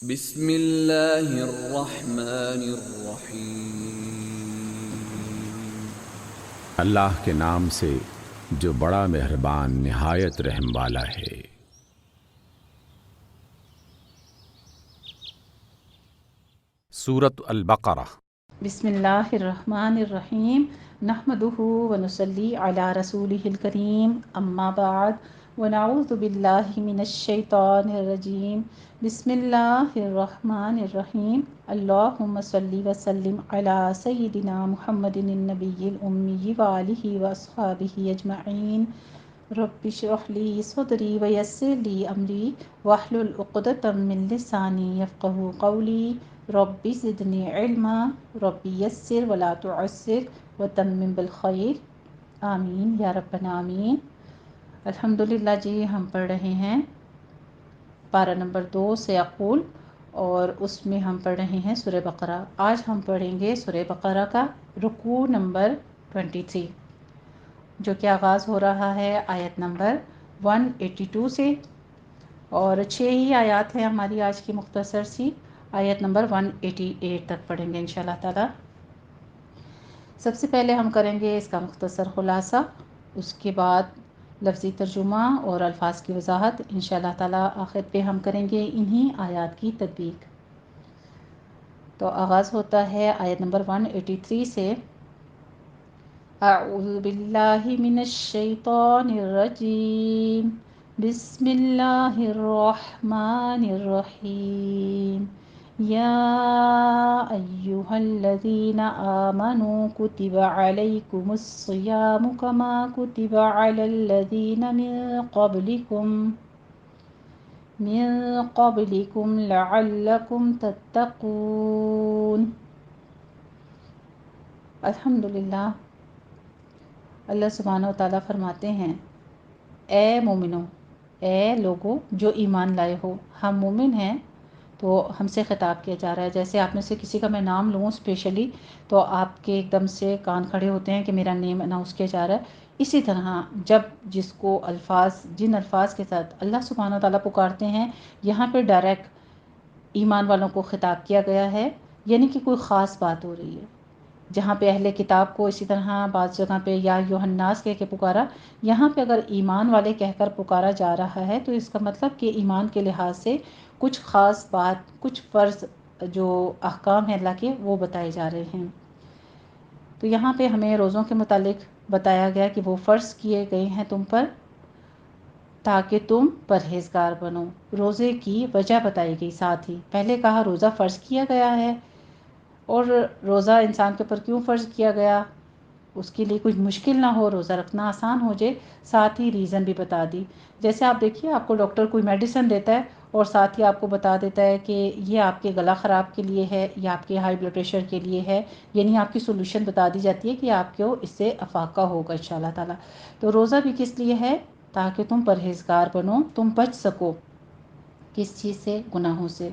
بسم اللہ الرحمن الرحیم۔ اللہ کے نام سے جو بڑا مہربان نہایت رحم والا ہے۔ سورۃ البقرہ۔ بسم اللہ الرحمن الرحیم نحمدہ ونصلی علی رسولہ الکریم اما بعد ونعوذ باللہ من الشیطان الرجیم بسم اللہ الرحمن الرحیم اللہم صلی وسلم علی سیدنا محمد النبی الامی وآلہ واصحابہ اجمعین رب اشرح لی صدری ویسر لی امری واحلل عقدۃ من لسانی یفقہوا قولی رب زدنی علما رب یسر ولا تعسر وتمم بالخیر آمین یا ربنا آمین۔ الحمدللہ جی، ہم پڑھ رہے ہیں پارہ نمبر 2 سے اقول، اور اس میں ہم پڑھ رہے ہیں سورہ بقرہ۔ آج ہم پڑھیں گے سورہ بقرہ کا رکوع نمبر 23، جو کہ آغاز ہو رہا ہے آیت نمبر 182 سے، اور 6 ہی آیات ہیں ہماری آج کی مختصر سی۔ آیت نمبر 188 تک پڑھیں گے انشاءاللہ تعالی۔ سب سے پہلے ہم کریں گے اس کا مختصر خلاصہ، اس کے بعد لفظی ترجمہ اور الفاظ کی وضاحت انشاءاللہ تعالی۔ آخر پہ ہم کریں گے انہی آیات کی تطبیق۔ تو آغاز ہوتا ہے آیت نمبر 183 سے۔ اعوذ باللہ من الشیطان الرجیم بسم اللہ الرحمن الرحیم یا ایہا الذین آمنوا کتب علیکم الصیام کما کتب علی الذین من قبلکم لعلکم تتقون۔ الحمدللہ، اللہ سبحانہ و تعالیٰ فرماتے ہیں، اے مومنو، اے لوگو جو ایمان لائے ہو۔ ہم مومن ہیں تو ہم سے خطاب کیا جا رہا ہے۔ جیسے آپ میں سے کسی کا میں نام لوں اسپیشلی تو آپ کے ایک دم سے کان کھڑے ہوتے ہیں کہ میرا نیم اناؤنس کیا جا رہا ہے۔ اسی طرح جب جس کو جن الفاظ کے ساتھ اللہ سبحانہ و تعالیٰ پکارتے ہیں، یہاں پہ ڈائریکٹ ایمان والوں کو خطاب کیا گیا ہے، یعنی کہ کوئی خاص بات ہو رہی ہے۔ جہاں پہ اہل کتاب کو اسی طرح بعض جگہ پہ یا ایھا الناس کہہ کے پکارا، یہاں پہ اگر ایمان والے کہہ کر پکارا جا رہا ہے تو اس کا مطلب کہ ایمان کے لحاظ سے کچھ خاص بات، کچھ فرض جو احکام ہیں اللہ کے، وہ بتائے جا رہے ہیں۔ تو یہاں پہ ہمیں روزوں کے متعلق بتایا گیا کہ وہ فرض کیے گئے ہیں تم پر تاکہ تم پرہیزگار بنو۔ روزے کی وجہ بتائی گئی، ساتھ ہی پہلے کہا روزہ فرض کیا گیا ہے، اور روزہ انسان کے اوپر کیوں فرض کیا گیا، اس کے لیے کچھ مشکل نہ ہو، روزہ رکھنا آسان ہو جائے، ساتھ ہی ریزن بھی بتا دی۔ جیسے آپ دیکھیے، آپ کو ڈاکٹر کوئی میڈیسن دیتا ہے اور ساتھ ہی آپ کو بتا دیتا ہے کہ یہ آپ کے گلا خراب کے لیے ہے یا آپ کے ہائی بلڈ پریشر کے لیے ہے، یعنی آپ کی سولوشن بتا دی جاتی ہے کہ آپ کو اس سے افاقہ ہوگا انشاءاللہ تعالیٰ۔ تو روزہ بھی کس لیے ہے؟ تاکہ تم پرہیزگار بنو، تم بچ سکو کس چیز سے؟ گناہوں سے۔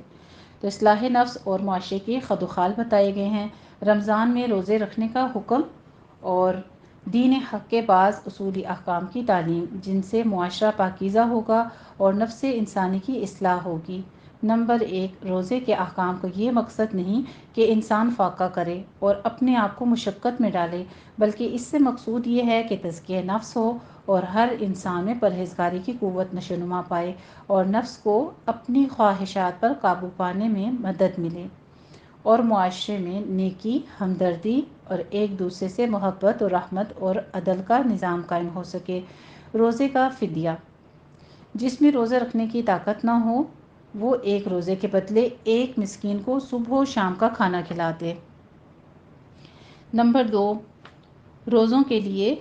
تو اصلاح نفس اور معاشرے کے خد و خال بتائے گئے ہیں۔ رمضان میں روزے رکھنے کا حکم اور دین حق کے بعض اصولی احکام کی تعلیم، جن سے معاشرہ پاکیزہ ہوگا اور نفس انسانی کی اصلاح ہوگی۔ نمبر 1، روزے کے احکام کا یہ مقصد نہیں کہ انسان فاقہ کرے اور اپنے آپ کو مشقت میں ڈالے، بلکہ اس سے مقصود یہ ہے کہ تزکیہ نفس ہو اور ہر انسان میں پرہیزگاری کی قوت نشوونما پائے اور نفس کو اپنی خواہشات پر قابو پانے میں مدد ملے، اور معاشرے میں نیکی، ہمدردی اور ایک دوسرے سے محبت اور رحمت اور عدل کا نظام قائم ہو سکے۔ روزے کا فدیہ، جس میں روزہ رکھنے کی طاقت نہ ہو وہ ایک روزے کے بدلے ایک مسکین کو صبح و شام کا کھانا کھلا دے۔ نمبر 2، روزوں کے لیے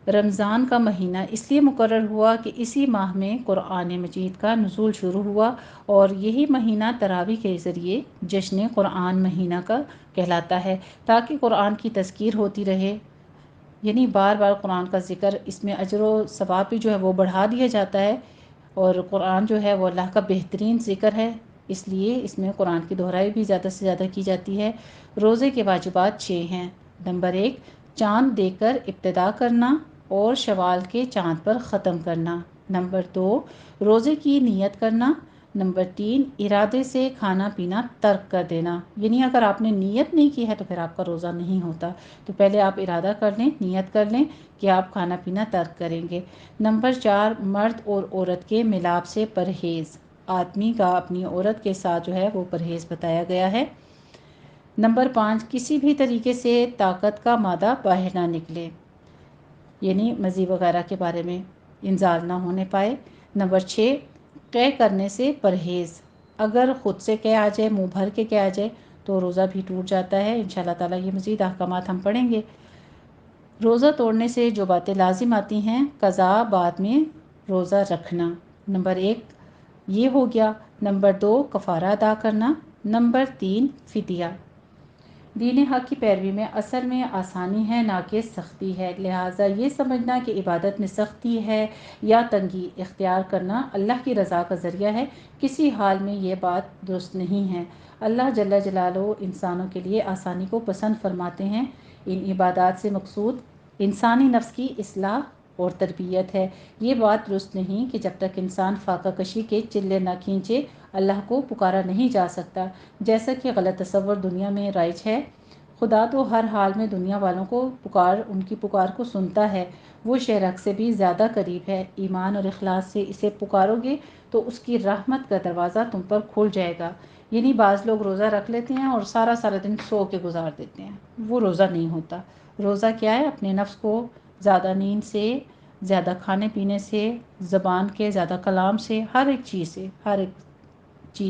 رمضان کا مہینہ اس لیے مقرر ہوا کہ اسی ماہ میں قرآن مجید کا نزول شروع ہوا، اور یہی مہینہ تراویح کے ذریعے جشن قرآن مہینہ کا کہلاتا ہے، تاکہ قرآن کی تذکیر ہوتی رہے، یعنی بار بار قرآن کا ذکر، اس میں اجر و ثواب بھی جو ہے وہ بڑھا دیا جاتا ہے، اور قرآن جو ہے وہ اللہ کا بہترین ذکر ہے، اس لیے اس میں قرآن کی دہرائی بھی زیادہ سے زیادہ کی جاتی ہے۔ روزے کے واجبات 6 ہیں۔ نمبر 1، چاند دیکھ کر ابتدا کرنا اور شوال کے چاند پر ختم کرنا۔ نمبر 2، روزے کی نیت کرنا۔ نمبر 3 ارادے سے کھانا پینا ترک کر دینا، یعنی اگر آپ نے نیت نہیں کی ہے تو پھر آپ کا روزہ نہیں ہوتا، تو پہلے آپ ارادہ کر لیں، نیت کر لیں کہ آپ کھانا پینا ترک کریں گے۔ نمبر 4 مرد اور عورت کے ملاپ سے پرہیز، آدمی کا اپنی عورت کے ساتھ جو ہے وہ پرہیز بتایا گیا ہے۔ نمبر 5 کسی بھی طریقے سے طاقت کا مادہ باہر نہ نکلے، یعنی مزی وغیرہ کے بارے میں انزال نہ ہونے پائے۔ نمبر 6 قے کرنے سے پرہیز، اگر خود سے قے آ جائے، منہ بھر کے قے آ جائے تو روزہ بھی ٹوٹ جاتا ہے۔ انشاءاللہ تعالیٰ یہ مزید احکامات ہم پڑھیں گے۔ روزہ توڑنے سے جو باتیں لازم آتی ہیں، قضا بعد میں روزہ رکھنا، نمبر 1 یہ ہو گیا۔ نمبر 2 کفارہ ادا کرنا۔ نمبر 3 فدیہ۔ دین حق کی پیروی میں اصل میں آسانی ہے نہ کہ سختی ہے، لہٰذا یہ سمجھنا کہ عبادت میں سختی ہے یا تنگی اختیار کرنا اللہ کی رضا کا ذریعہ ہے، کسی حال میں یہ بات درست نہیں ہے۔ اللہ جل جلالہ انسانوں کے لیے آسانی کو پسند فرماتے ہیں۔ ان عبادات سے مقصود انسانی نفس کی اصلاح اور تربیت ہے۔ یہ بات درست نہیں کہ جب تک انسان فاقہ کشی کے چلے نہ کھینچے اللہ کو پکارا نہیں جا سکتا، جیسا کہ غلط تصور دنیا میں رائج ہے۔ خدا تو ہر حال میں دنیا والوں کو ان کی پکار کو سنتا ہے، وہ شہرک سے بھی زیادہ قریب ہے۔ ایمان اور اخلاص سے اسے پکارو گے تو اس کی رحمت کا دروازہ تم پر کھل جائے گا۔ یعنی بعض لوگ روزہ رکھ لیتے ہیں اور سارا دن سو کے گزار دیتے ہیں، وہ روزہ نہیں ہوتا۔ روزہ کیا ہے؟ اپنے نفس کو زیادہ نیند سے، زیادہ کھانے پینے سے، زبان کے زیادہ کلام سے، ہر ایک چیز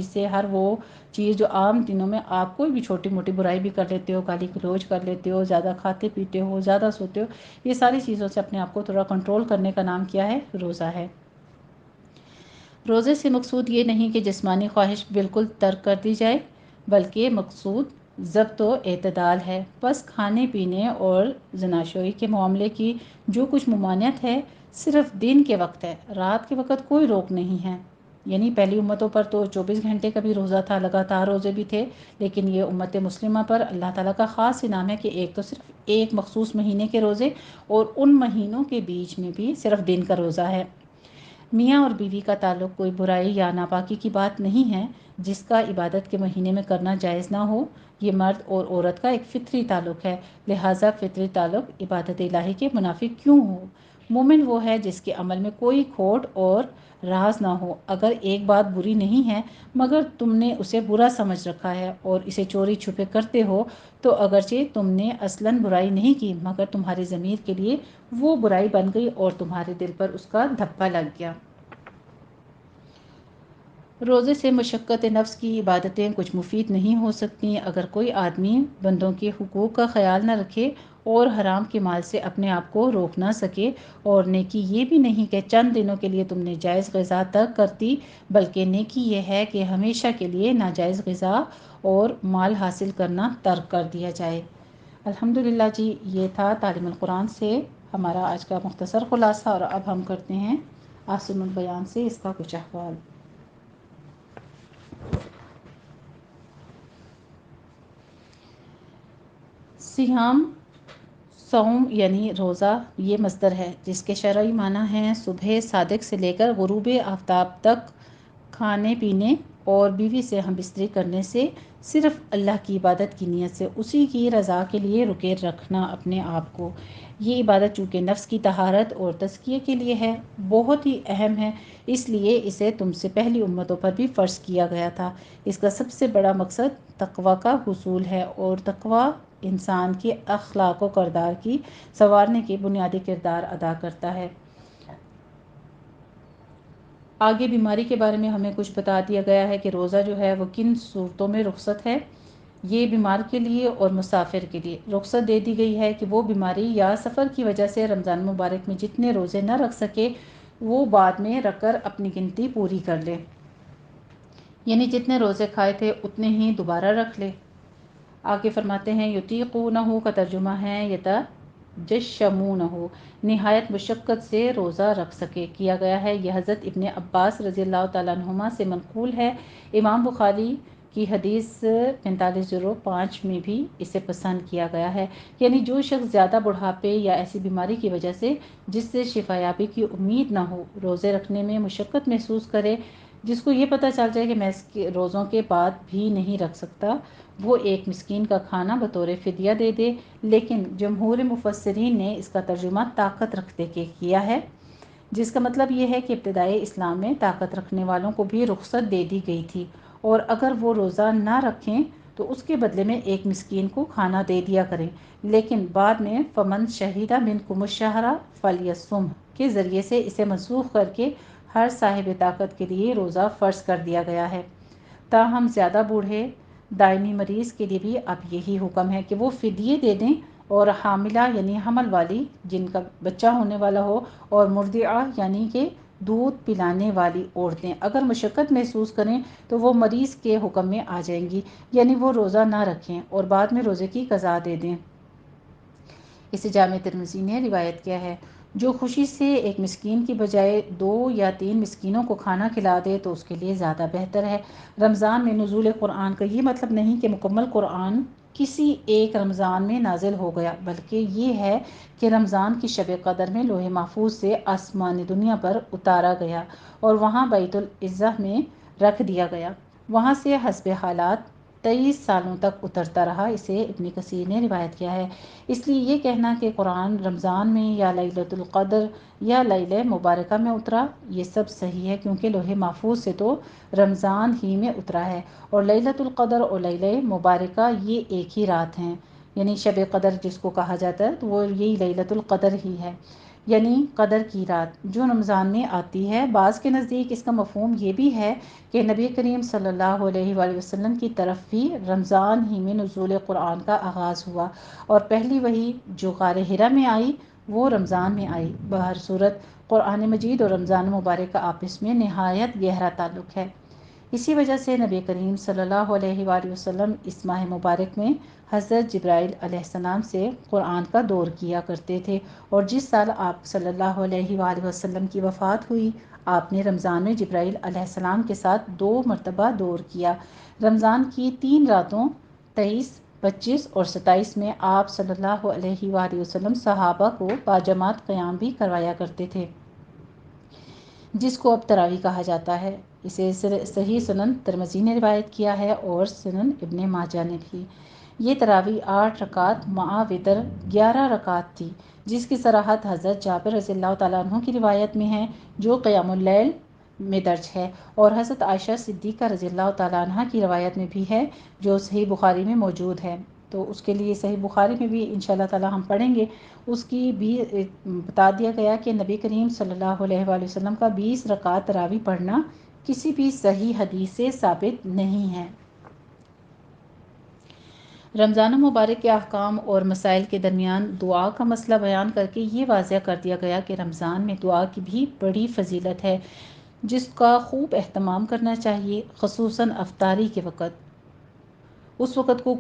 سے، ہر وہ چیز جو عام دنوں میں آپ کوئی بھی چھوٹی موٹی برائی بھی کر لیتے ہو، گالی گلوچ کر لیتے ہو، زیادہ کھاتے پیتے ہو، زیادہ سوتے ہو، یہ ساری چیزوں سے اپنے آپ کو تھوڑا کنٹرول کرنے کا نام کیا ہے؟ روزہ ہے۔ روزے سے مقصود یہ نہیں کہ جسمانی خواہش بالکل ترک کر دی جائے، بلکہ مقصود ضبط و اعتدال ہے۔ بس کھانے پینے اور زناشویی کے معاملے کی جو کچھ ممانعت ہے صرف دن کے وقت ہے، رات کے وقت کوئی روک نہیں ہے۔ یعنی پہلی امتوں پر تو 24 گھنٹے کا بھی روزہ تھا، لگاتار روزے بھی تھے، لیکن یہ امت مسلمہ پر اللہ تعالیٰ کا خاص انعام ہے کہ ایک تو صرف ایک مخصوص مہینے کے روزے، اور ان مہینوں کے بیچ میں بھی صرف دن کا روزہ ہے۔ میاں اور بیوی کا تعلق کوئی برائی یا ناپاکی کی بات نہیں ہے جس کا عبادت کے مہینے میں کرنا جائز نہ ہو، یہ مرد اور عورت کا ایک فطری تعلق ہے، لہٰذا فطری تعلق عبادت الہی کے منافی کیوں ہو؟ مومن وہ ہے جس کے عمل میں کوئی کھوٹ اور راز نہ ہو۔ اگر ایک بات بری نہیں ہے مگر تم نے اسے برا سمجھ رکھا ہے اور اسے چوری چھپے کرتے ہو، تو اگرچہ تم نے اصلاً برائی نہیں کی مگر تمہاری ضمیر کے لیے وہ برائی بن گئی اور تمہارے دل پر اس کا دھبا لگ گیا۔ روزے سے مشقت نفس کی عبادتیں کچھ مفید نہیں ہو سکتی اگر کوئی آدمی بندوں کے حقوق کا خیال نہ رکھے اور حرام کے مال سے اپنے آپ کو روک نہ سکے، اور نیکی یہ بھی نہیں کہ چند دنوں کے لیے تم نے جائز غذا ترک کرتی، بلکہ نیکی یہ ہے کہ ہمیشہ کے لیے ناجائز غذا اور مال حاصل کرنا ترک کر دیا جائے۔ الحمدللہ جی، یہ تھا تعلیم القرآن سے ہمارا آج کا مختصر خلاصہ، اور اب ہم کرتے ہیں آسن البیان سے اس کا کچھ احوال۔ سیام، صوم یعنی روزہ، یہ مصدر ہے جس کے شرعی معنی ہیں صبح صادق سے لے کر غروب آفتاب تک کھانے پینے اور بیوی سے ہم بستری کرنے سے صرف اللہ کی عبادت کی نیت سے اسی کی رضا کے لیے رکے رکھنا اپنے آپ کو۔ یہ عبادت چونکہ نفس کی طہارت اور تزکیے کے لیے ہے، بہت ہی اہم ہے، اس لیے اسے تم سے پہلی امتوں پر بھی فرض کیا گیا تھا۔ اس کا سب سے بڑا مقصد تقوی کا حصول ہے، اور تقوی انسان کے اخلاق و کردار کی سنوارنے کے بنیادی کردار ادا کرتا ہے۔ آگے بیماری کے بارے میں ہمیں کچھ بتا دیا گیا ہے کہ روزہ جو ہے وہ کن صورتوں میں رخصت ہے۔ یہ بیمار کے لیے اور مسافر کے لیے رخصت دے دی گئی ہے کہ وہ بیماری یا سفر کی وجہ سے رمضان مبارک میں جتنے روزے نہ رکھ سکے وہ بعد میں رکھ کر اپنی گنتی پوری کر لے، یعنی جتنے روزے کھائے تھے اتنے ہی دوبارہ رکھ لے۔ آگے فرماتے ہیں یطیقونہ کا ترجمہ ہے یتجشمونہ، نہایت مشقت سے روزہ رکھ سکے کیا گیا ہے۔ یہ حضرت ابن عباس رضی اللہ تعالیٰ عنہما سے منقول ہے۔ امام بخاری کی حدیث 4505 میں بھی اسے پسند کیا گیا ہے، یعنی جو شخص زیادہ بڑھاپے یا ایسی بیماری کی وجہ سے جس سے شفا یابی کی امید نہ ہو روزے رکھنے میں مشقت محسوس کرے، جس کو یہ پتہ چل جائے کہ میں اس کے روزوں کے بعد بھی نہیں رکھ سکتا، وہ ایک مسکین کا کھانا بطور فدیہ دے دے۔ لیکن جمہور مفسرین نے اس کا ترجمہ طاقت رکھتے کے کیا ہے، جس کا مطلب یہ ہے کہ ابتدائی اسلام میں طاقت رکھنے والوں کو بھی رخصت دے دی گئی تھی، اور اگر وہ روزہ نہ رکھیں تو اس کے بدلے میں ایک مسکین کو کھانا دے دیا کریں۔ لیکن بعد میں فمن شہید منکم الشہر فلیصمہ کے ذریعے سے اسے منسوخ کر کے ہر صاحب طاقت کے لیے روزہ فرض کر دیا گیا ہے۔ تاہم زیادہ بوڑھے دائمی مریض کے لیے بھی اب یہی حکم ہے کہ وہ فدیے دے دیں، اور حاملہ یعنی حمل والی جن کا بچہ ہونے والا ہو، اور مرضعہ یعنی کہ دودھ پلانے والی عورتیں اگر مشقت محسوس کریں تو وہ مریض کے حکم میں آ جائیں گی، یعنی وہ روزہ نہ رکھیں اور بعد میں روزے کی قضا دے دیں۔ اسے جامع ترمذی نے روایت کیا ہے، جو خوشی سے ایک مسکین کی بجائے 2 یا 3 مسکینوں کو کھانا کھلا دے تو اس کے لیے زیادہ بہتر ہے۔ رمضان میں نزول قرآن کا یہ مطلب نہیں کہ مکمل قرآن کسی ایک رمضان میں نازل ہو گیا، بلکہ یہ ہے کہ رمضان کی شب قدر میں لوح محفوظ سے آسمان دنیا پر اتارا گیا اور وہاں بیت العزہ میں رکھ دیا گیا، وہاں سے حسب حالات 23 سالوں تک اترتا رہا۔ اسے ابن کثیر نے روایت کیا ہے۔ اس لیے یہ کہنا کہ قرآن رمضان میں یا لیلۃ القدر یا لیلہ مبارکہ میں اترا، یہ سب صحیح ہے، کیونکہ لوح محفوظ سے تو رمضان ہی میں اترا ہے، اور لیلۃ القدر اور لیلہ مبارکہ یہ ایک ہی رات ہیں، یعنی شب قدر جس کو کہا جاتا ہے تو وہ یہی لیلۃ القدر ہی ہے، یعنی قدر کی رات جو رمضان میں آتی ہے۔ بعض کے نزدیک اس کا مفہوم یہ بھی ہے کہ نبی کریم صلی اللہ علیہ وآلہ وسلم کی طرف بھی رمضان ہی میں نزول قرآن کا آغاز ہوا، اور پہلی وحی جو غار حرا میں آئی وہ رمضان میں آئی۔ بہر صورت قرآن مجید اور رمضان مبارک کا آپس میں نہایت گہرا تعلق ہے۔ اسی وجہ سے نبی کریم صلی اللہ علیہ وآلہ وسلم اس ماہ مبارک میں حضرت جبرائیل علیہ السلام سے قرآن کا دور کیا کرتے تھے، اور جس سال آپ صلی اللہ علیہ وآلہ وسلم کی وفات ہوئی، آپ نے رمضان میں جبرائیل علیہ السلام کے ساتھ 2 مرتبہ دور کیا۔ رمضان کی 3 راتوں 23، 25 اور 27 میں آپ صلی اللہ علیہ وآلہ وسلم صحابہ کو باجماعت قیام بھی کروایا کرتے تھے، جس کو اب تراویح کہا جاتا ہے۔ اسے صحیح سنن ترمذی نے روایت کیا ہے اور سنن ابن ماجہ نے بھی۔ یہ تراویح 8 رکعت مع وتر 11 رکعت تھی، جس کی صراحت حضرت جابر رضی اللہ تعالیٰ عنہ کی روایت میں ہے جو قیام اللیل میں درج ہے، اور حضرت عائشہ صدیقہ رضی اللہ تعالیٰ عنہ کی روایت میں بھی ہے جو صحیح بخاری میں موجود ہے۔ تو اس کے لیے صحیح بخاری میں بھی انشاءاللہ تعالیٰ ہم پڑھیں گے، اس کی بھی بتا دیا گیا کہ نبی کریم صلی اللہ علیہ وآلہ وسلم کا 20 رکعت تراویح پڑھنا کسی بھی صحیح حدیث سے ثابت نہیں ہے۔ رمضان مبارک کے احکام اور مسائل کے درمیان دعا کا مسئلہ بیان کر کے یہ واضح کر دیا گیا کہ رمضان میں دعا کی بھی بڑی فضیلت ہے، جس کا خوب اہتمام کرنا چاہیے، خصوصاً افطاری کے وقت۔ اس وقت کو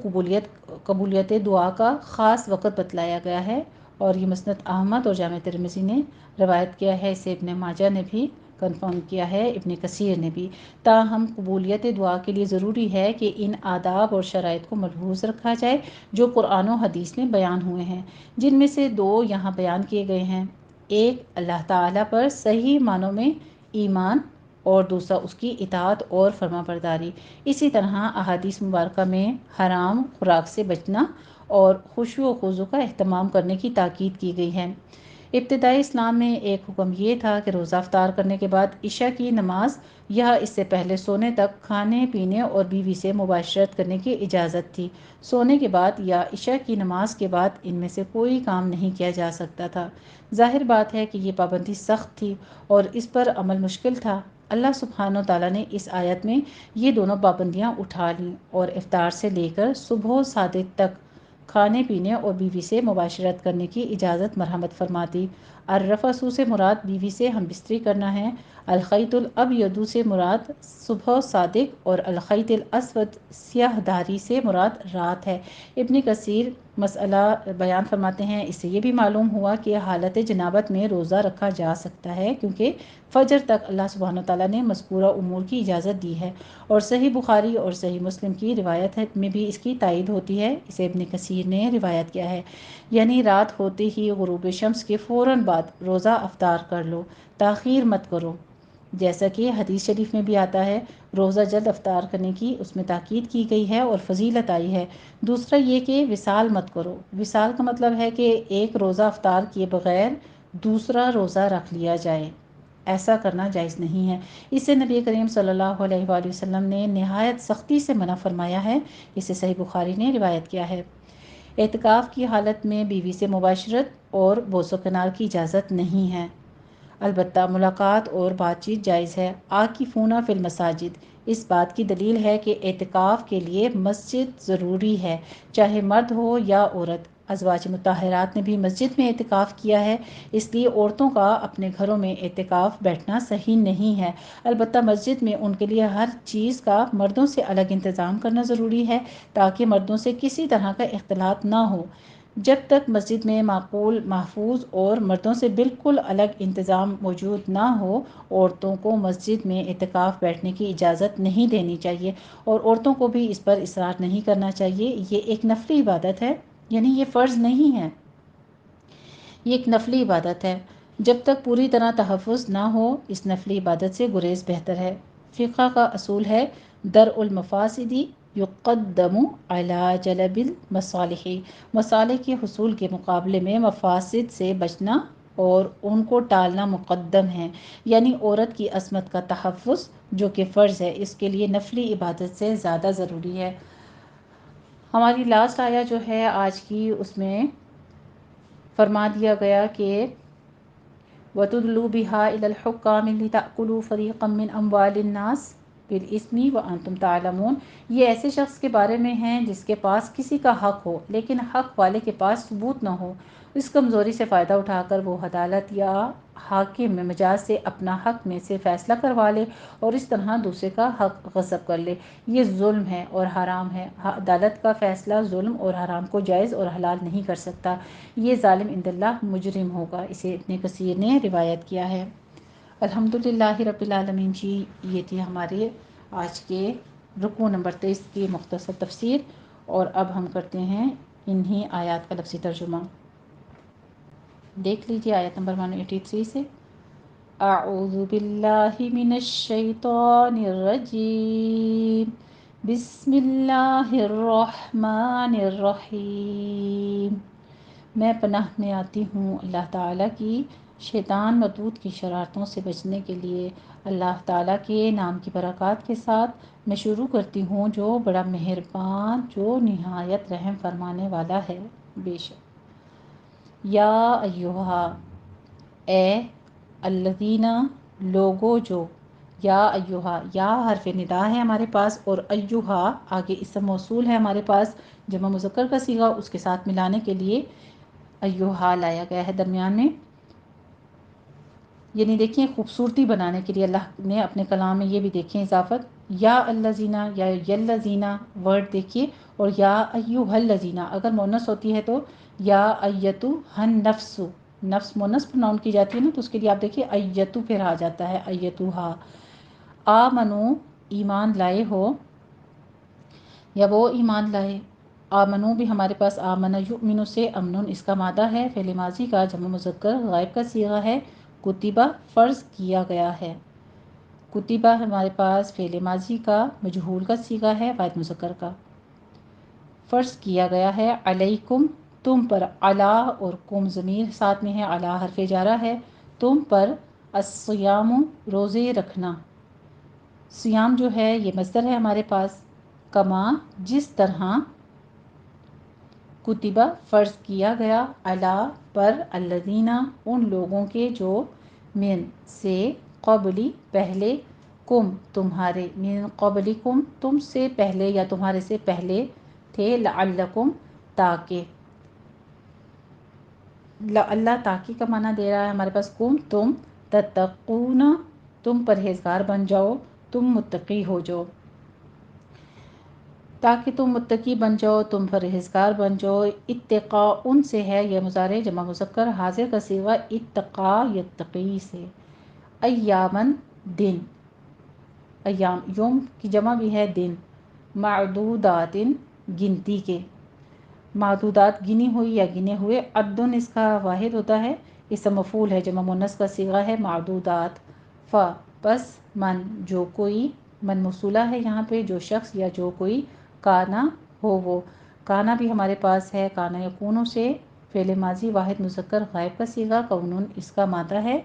قبولیت دعا کا خاص وقت بتلایا گیا ہے، اور یہ مسند احمد اور جامع ترمذی نے روایت کیا ہے، اسے ابن ماجہ نے بھی کنفرم کیا ہے، ابن کثیر نے بھی۔ تاہم قبولیت دعا کے لیے ضروری ہے کہ ان آداب اور شرائط کو ملحوظ رکھا جائے جو قرآن و حدیث میں بیان ہوئے ہیں، جن میں سے 2 یہاں بیان کیے گئے ہیں۔ ایک اللہ تعالیٰ پر صحیح معنوں میں ایمان، اور دوسرا اس کی اطاعت اور فرما برداری۔ اسی طرح احادیث مبارکہ میں حرام خوراک سے بچنا اور خشوع و خضوع کا اہتمام کرنے کی تاکید کی گئی ہے۔ ابتدائی اسلام میں ایک حکم یہ تھا کہ روزہ افطار کرنے کے بعد عشاء کی نماز یا اس سے پہلے سونے تک کھانے پینے اور بیوی سے مباشرت کرنے کی اجازت تھی۔ سونے کے بعد یا عشاء کی نماز کے بعد ان میں سے کوئی کام نہیں کیا جا سکتا تھا۔ ظاہر بات ہے کہ یہ پابندی سخت تھی اور اس پر عمل مشکل تھا۔ اللہ سبحانہ وتعالیٰ نے اس آیت میں یہ دونوں پابندیاں اٹھا لیں اور افطار سے لے کر صبح صادق تک کھانے پینے اور بیوی سے مباشرت کرنے کی اجازت مرحمت فرما دی۔ الرفث سے مراد بیوی سے ہم بستری کرنا ہے، الخیط الابیض سے مراد صبح صادق اور الخیط الاسود سیاہ دھاری سے مراد رات ہے۔ ابن کثیر مسئلہ بیان فرماتے ہیں، اس سے یہ بھی معلوم ہوا کہ حالت جنابت میں روزہ رکھا جا سکتا ہے، کیونکہ فجر تک اللہ سبحانہ وتعالیٰ نے مذکورہ امور کی اجازت دی ہے، اور صحیح بخاری اور صحیح مسلم کی روایت میں بھی اس کی تائید ہوتی ہے، اسے ابن کثیر نے روایت کیا ہے، یعنی رات ہوتے ہی غروب شمس کے فوراً بعد روزہ افطار کر لو، تاخیر مت کرو۔ جیسا کہ حدیث شریف میں بھی آتا ہے روزہ جلد افطار کرنے کی اس میں تاکید کی گئی ہے اور فضیلت آئی ہے۔ دوسرا یہ کہ وصال مت کرو۔ وصال کا مطلب ہے کہ ایک روزہ افطار کیے بغیر دوسرا روزہ رکھ لیا جائے، ایسا کرنا جائز نہیں ہے۔ اس سے نبی کریم صلی اللہ علیہ وآلہ وسلم نے نہایت سختی سے منع فرمایا ہے، اسے صحیح بخاری نے روایت کیا ہے۔ اعتکاف کی حالت میں بیوی سے مباشرت اور بوس و کنار کی اجازت نہیں ہے، البتہ ملاقات اور بات چیت جائز ہے۔ عاکفون فی المساجد، اس بات کی دلیل ہے کہ اعتکاف کے لیے مسجد ضروری ہے، چاہے مرد ہو یا عورت۔ ازواج مطہرات نے بھی مسجد میں اعتکاف کیا ہے، اس لیے عورتوں کا اپنے گھروں میں اعتکاف بیٹھنا صحیح نہیں ہے، البتہ مسجد میں ان کے لیے ہر چیز کا مردوں سے الگ انتظام کرنا ضروری ہے تاکہ مردوں سے کسی طرح کا اختلاط نہ ہو۔ جب تک مسجد میں معقول، محفوظ اور مردوں سے بالکل الگ انتظام موجود نہ ہو، عورتوں کو مسجد میں اعتکاف بیٹھنے کی اجازت نہیں دینی چاہیے، اور عورتوں کو بھی اس پر اصرار نہیں کرنا چاہیے۔ یہ ایک نفلی عبادت ہے، یعنی یہ فرض نہیں ہے، یہ ایک نفلی عبادت ہے۔ جب تک پوری طرح تحفظ نہ ہو اس نفلی عبادت سے گریز بہتر ہے۔ فقہ کا اصول ہے درء المفاسد یقدم علی جلب المصالح، مصالح کے حصول کے مقابلے میں مفاسد سے بچنا اور ان کو ٹالنا مقدم ہے، یعنی عورت کی عصمت کا تحفظ جو کہ فرض ہے اس کے لیے نفلی عبادت سے زیادہ ضروری ہے۔ ہماری لاسٹ آیا جو ہے آج کی، اس میں فرما دیا گیا کہ وَتُدْلُوا بِهَا إِلَى الْحُكَّامِ لِتَأْكُلُوا فَرِيقًا مِّنْ أَمْوَالِ النَّاسِ بِالْإِثْمِ وَأَنْتُمْ تَعْلَمُونَ، یہ ایسے شخص کے بارے میں ہیں جس کے پاس کسی کا حق ہو لیکن حق والے کے پاس ثبوت نہ ہو، اس کمزوری سے فائدہ اٹھا کر وہ عدالت یا حاکم میں مجاز سے اپنا حق میں سے فیصلہ کروا لے اور اس طرح دوسرے کا حق غصب کر لے، یہ ظلم ہے اور حرام ہے۔ عدالت کا فیصلہ ظلم اور حرام کو جائز اور حلال نہیں کر سکتا، یہ ظالم عند اللہ مجرم ہوگا، اسے ابن کثیر نے روایت کیا ہے۔ الحمدللہ رب العالمین جی، یہ تھی ہمارے آج کے رکوع نمبر 23 کی مختصر تفسیر، اور اب ہم کرتے ہیں انہی آیات کا لفظی ترجمہ۔ دیکھ لیجیے آیت نمبر 183 سے۔ اعوذ باللہ من الشیطان الرجیم، بسم اللہ الرحمن الرحیم۔ میں پناہ میں آتی ہوں اللہ تعالیٰ کی شیطان مردود کی شرارتوں سے بچنے کے لیے۔ اللہ تعالیٰ کے نام کی برکات کے ساتھ میں شروع کرتی ہوں جو بڑا مہربان، جو نہایت رحم فرمانے والا ہے۔ بے شک یا ایہا، اے الذین لوگو جو، یا ایہا، یا حرف ندا ہے ہمارے پاس، اور ایہا آگے اسم موصول ہے ہمارے پاس، جمع مذکر کا صیغہ اس کے ساتھ ملانے کے لیے ایہا لایا گیا ہے درمیان میں، یعنی دیکھیں خوبصورتی بنانے کے لیے اللہ نے اپنے کلام میں یہ بھی دیکھیں اضافت، یا الذین یا یلذین ورڈ دیکھیے، اور یا ایہا الذین اگر مونث ہوتی ہے تو یا ایتھا النفس، نفس مونث پرناؤن کی جاتی ہے نا، تو اس کے لیے آپ دیکھیے ایتھا پھر آ جاتا ہے، ایتھا۔ آمنو، ایمان لائے ہو، یا وہ ایمان لائے۔ آمنو بھی ہمارے پاس آمن یؤمن سے امن اس کا مادہ ہے، فعل ماضی کا جمع مذکر غائب کا صیغہ ہے، کتبہ فرض کیا گیا ہے۔ کتبہ ہمارے پاس فعل ماضی کا مجہول کا صیغہ ہے، واحد مذکر کا، فرض کیا گیا ہے، علیکم تم پر، علی اور کم ضمیر ساتھ میں ہے، علی حرف جارہ ہے، تم پر، الصیام روزے رکھنا، صیام جو ہے یہ مصدر ہے ہمارے پاس، کما جس طرح، کتبہ فرض کیا گیا، علی پر، الذین ان لوگوں کے جو، من سے، قبلی پہلے، کم تمہارے، من قبلکم تم سے پہلے یا تمہارے سے پہلے تھے، لعلکم تاکہ، اللہ تاکہ کا معنی دے رہا ہے ہمارے پاس کم تم، تتقون تم پرہیزگار بن جاؤ، تم متقی ہو جاؤ، تاکہ تم متقی بن جاؤ، تم پرہیزگار بن جاؤ۔ اتقاء ان سے ہے یہ مضارع جمع مذکر حاضر کا صیغہ اتقا یتقی سے۔ ایامن دن، ایام یوم کی جمع بھی ہے دن، معدودات گنتی کے، معدودات گنی ہوئی یا گنے ہوئے، عدن اس کا واحد ہوتا ہے، اسم مفعول ہے جمع مؤنث کا صیغہ ہے معدودات، پس من جو کوئی، من موصولہ ہے یہاں پہ، جو شخص یا جو کوئی، کانا ہو وہ، کانا بھی ہمارے پاس ہے کانا یکونو سے، فعل ماضی واحد مذکر غائب کا صیغہ، کونن اس کا مادہ ہے،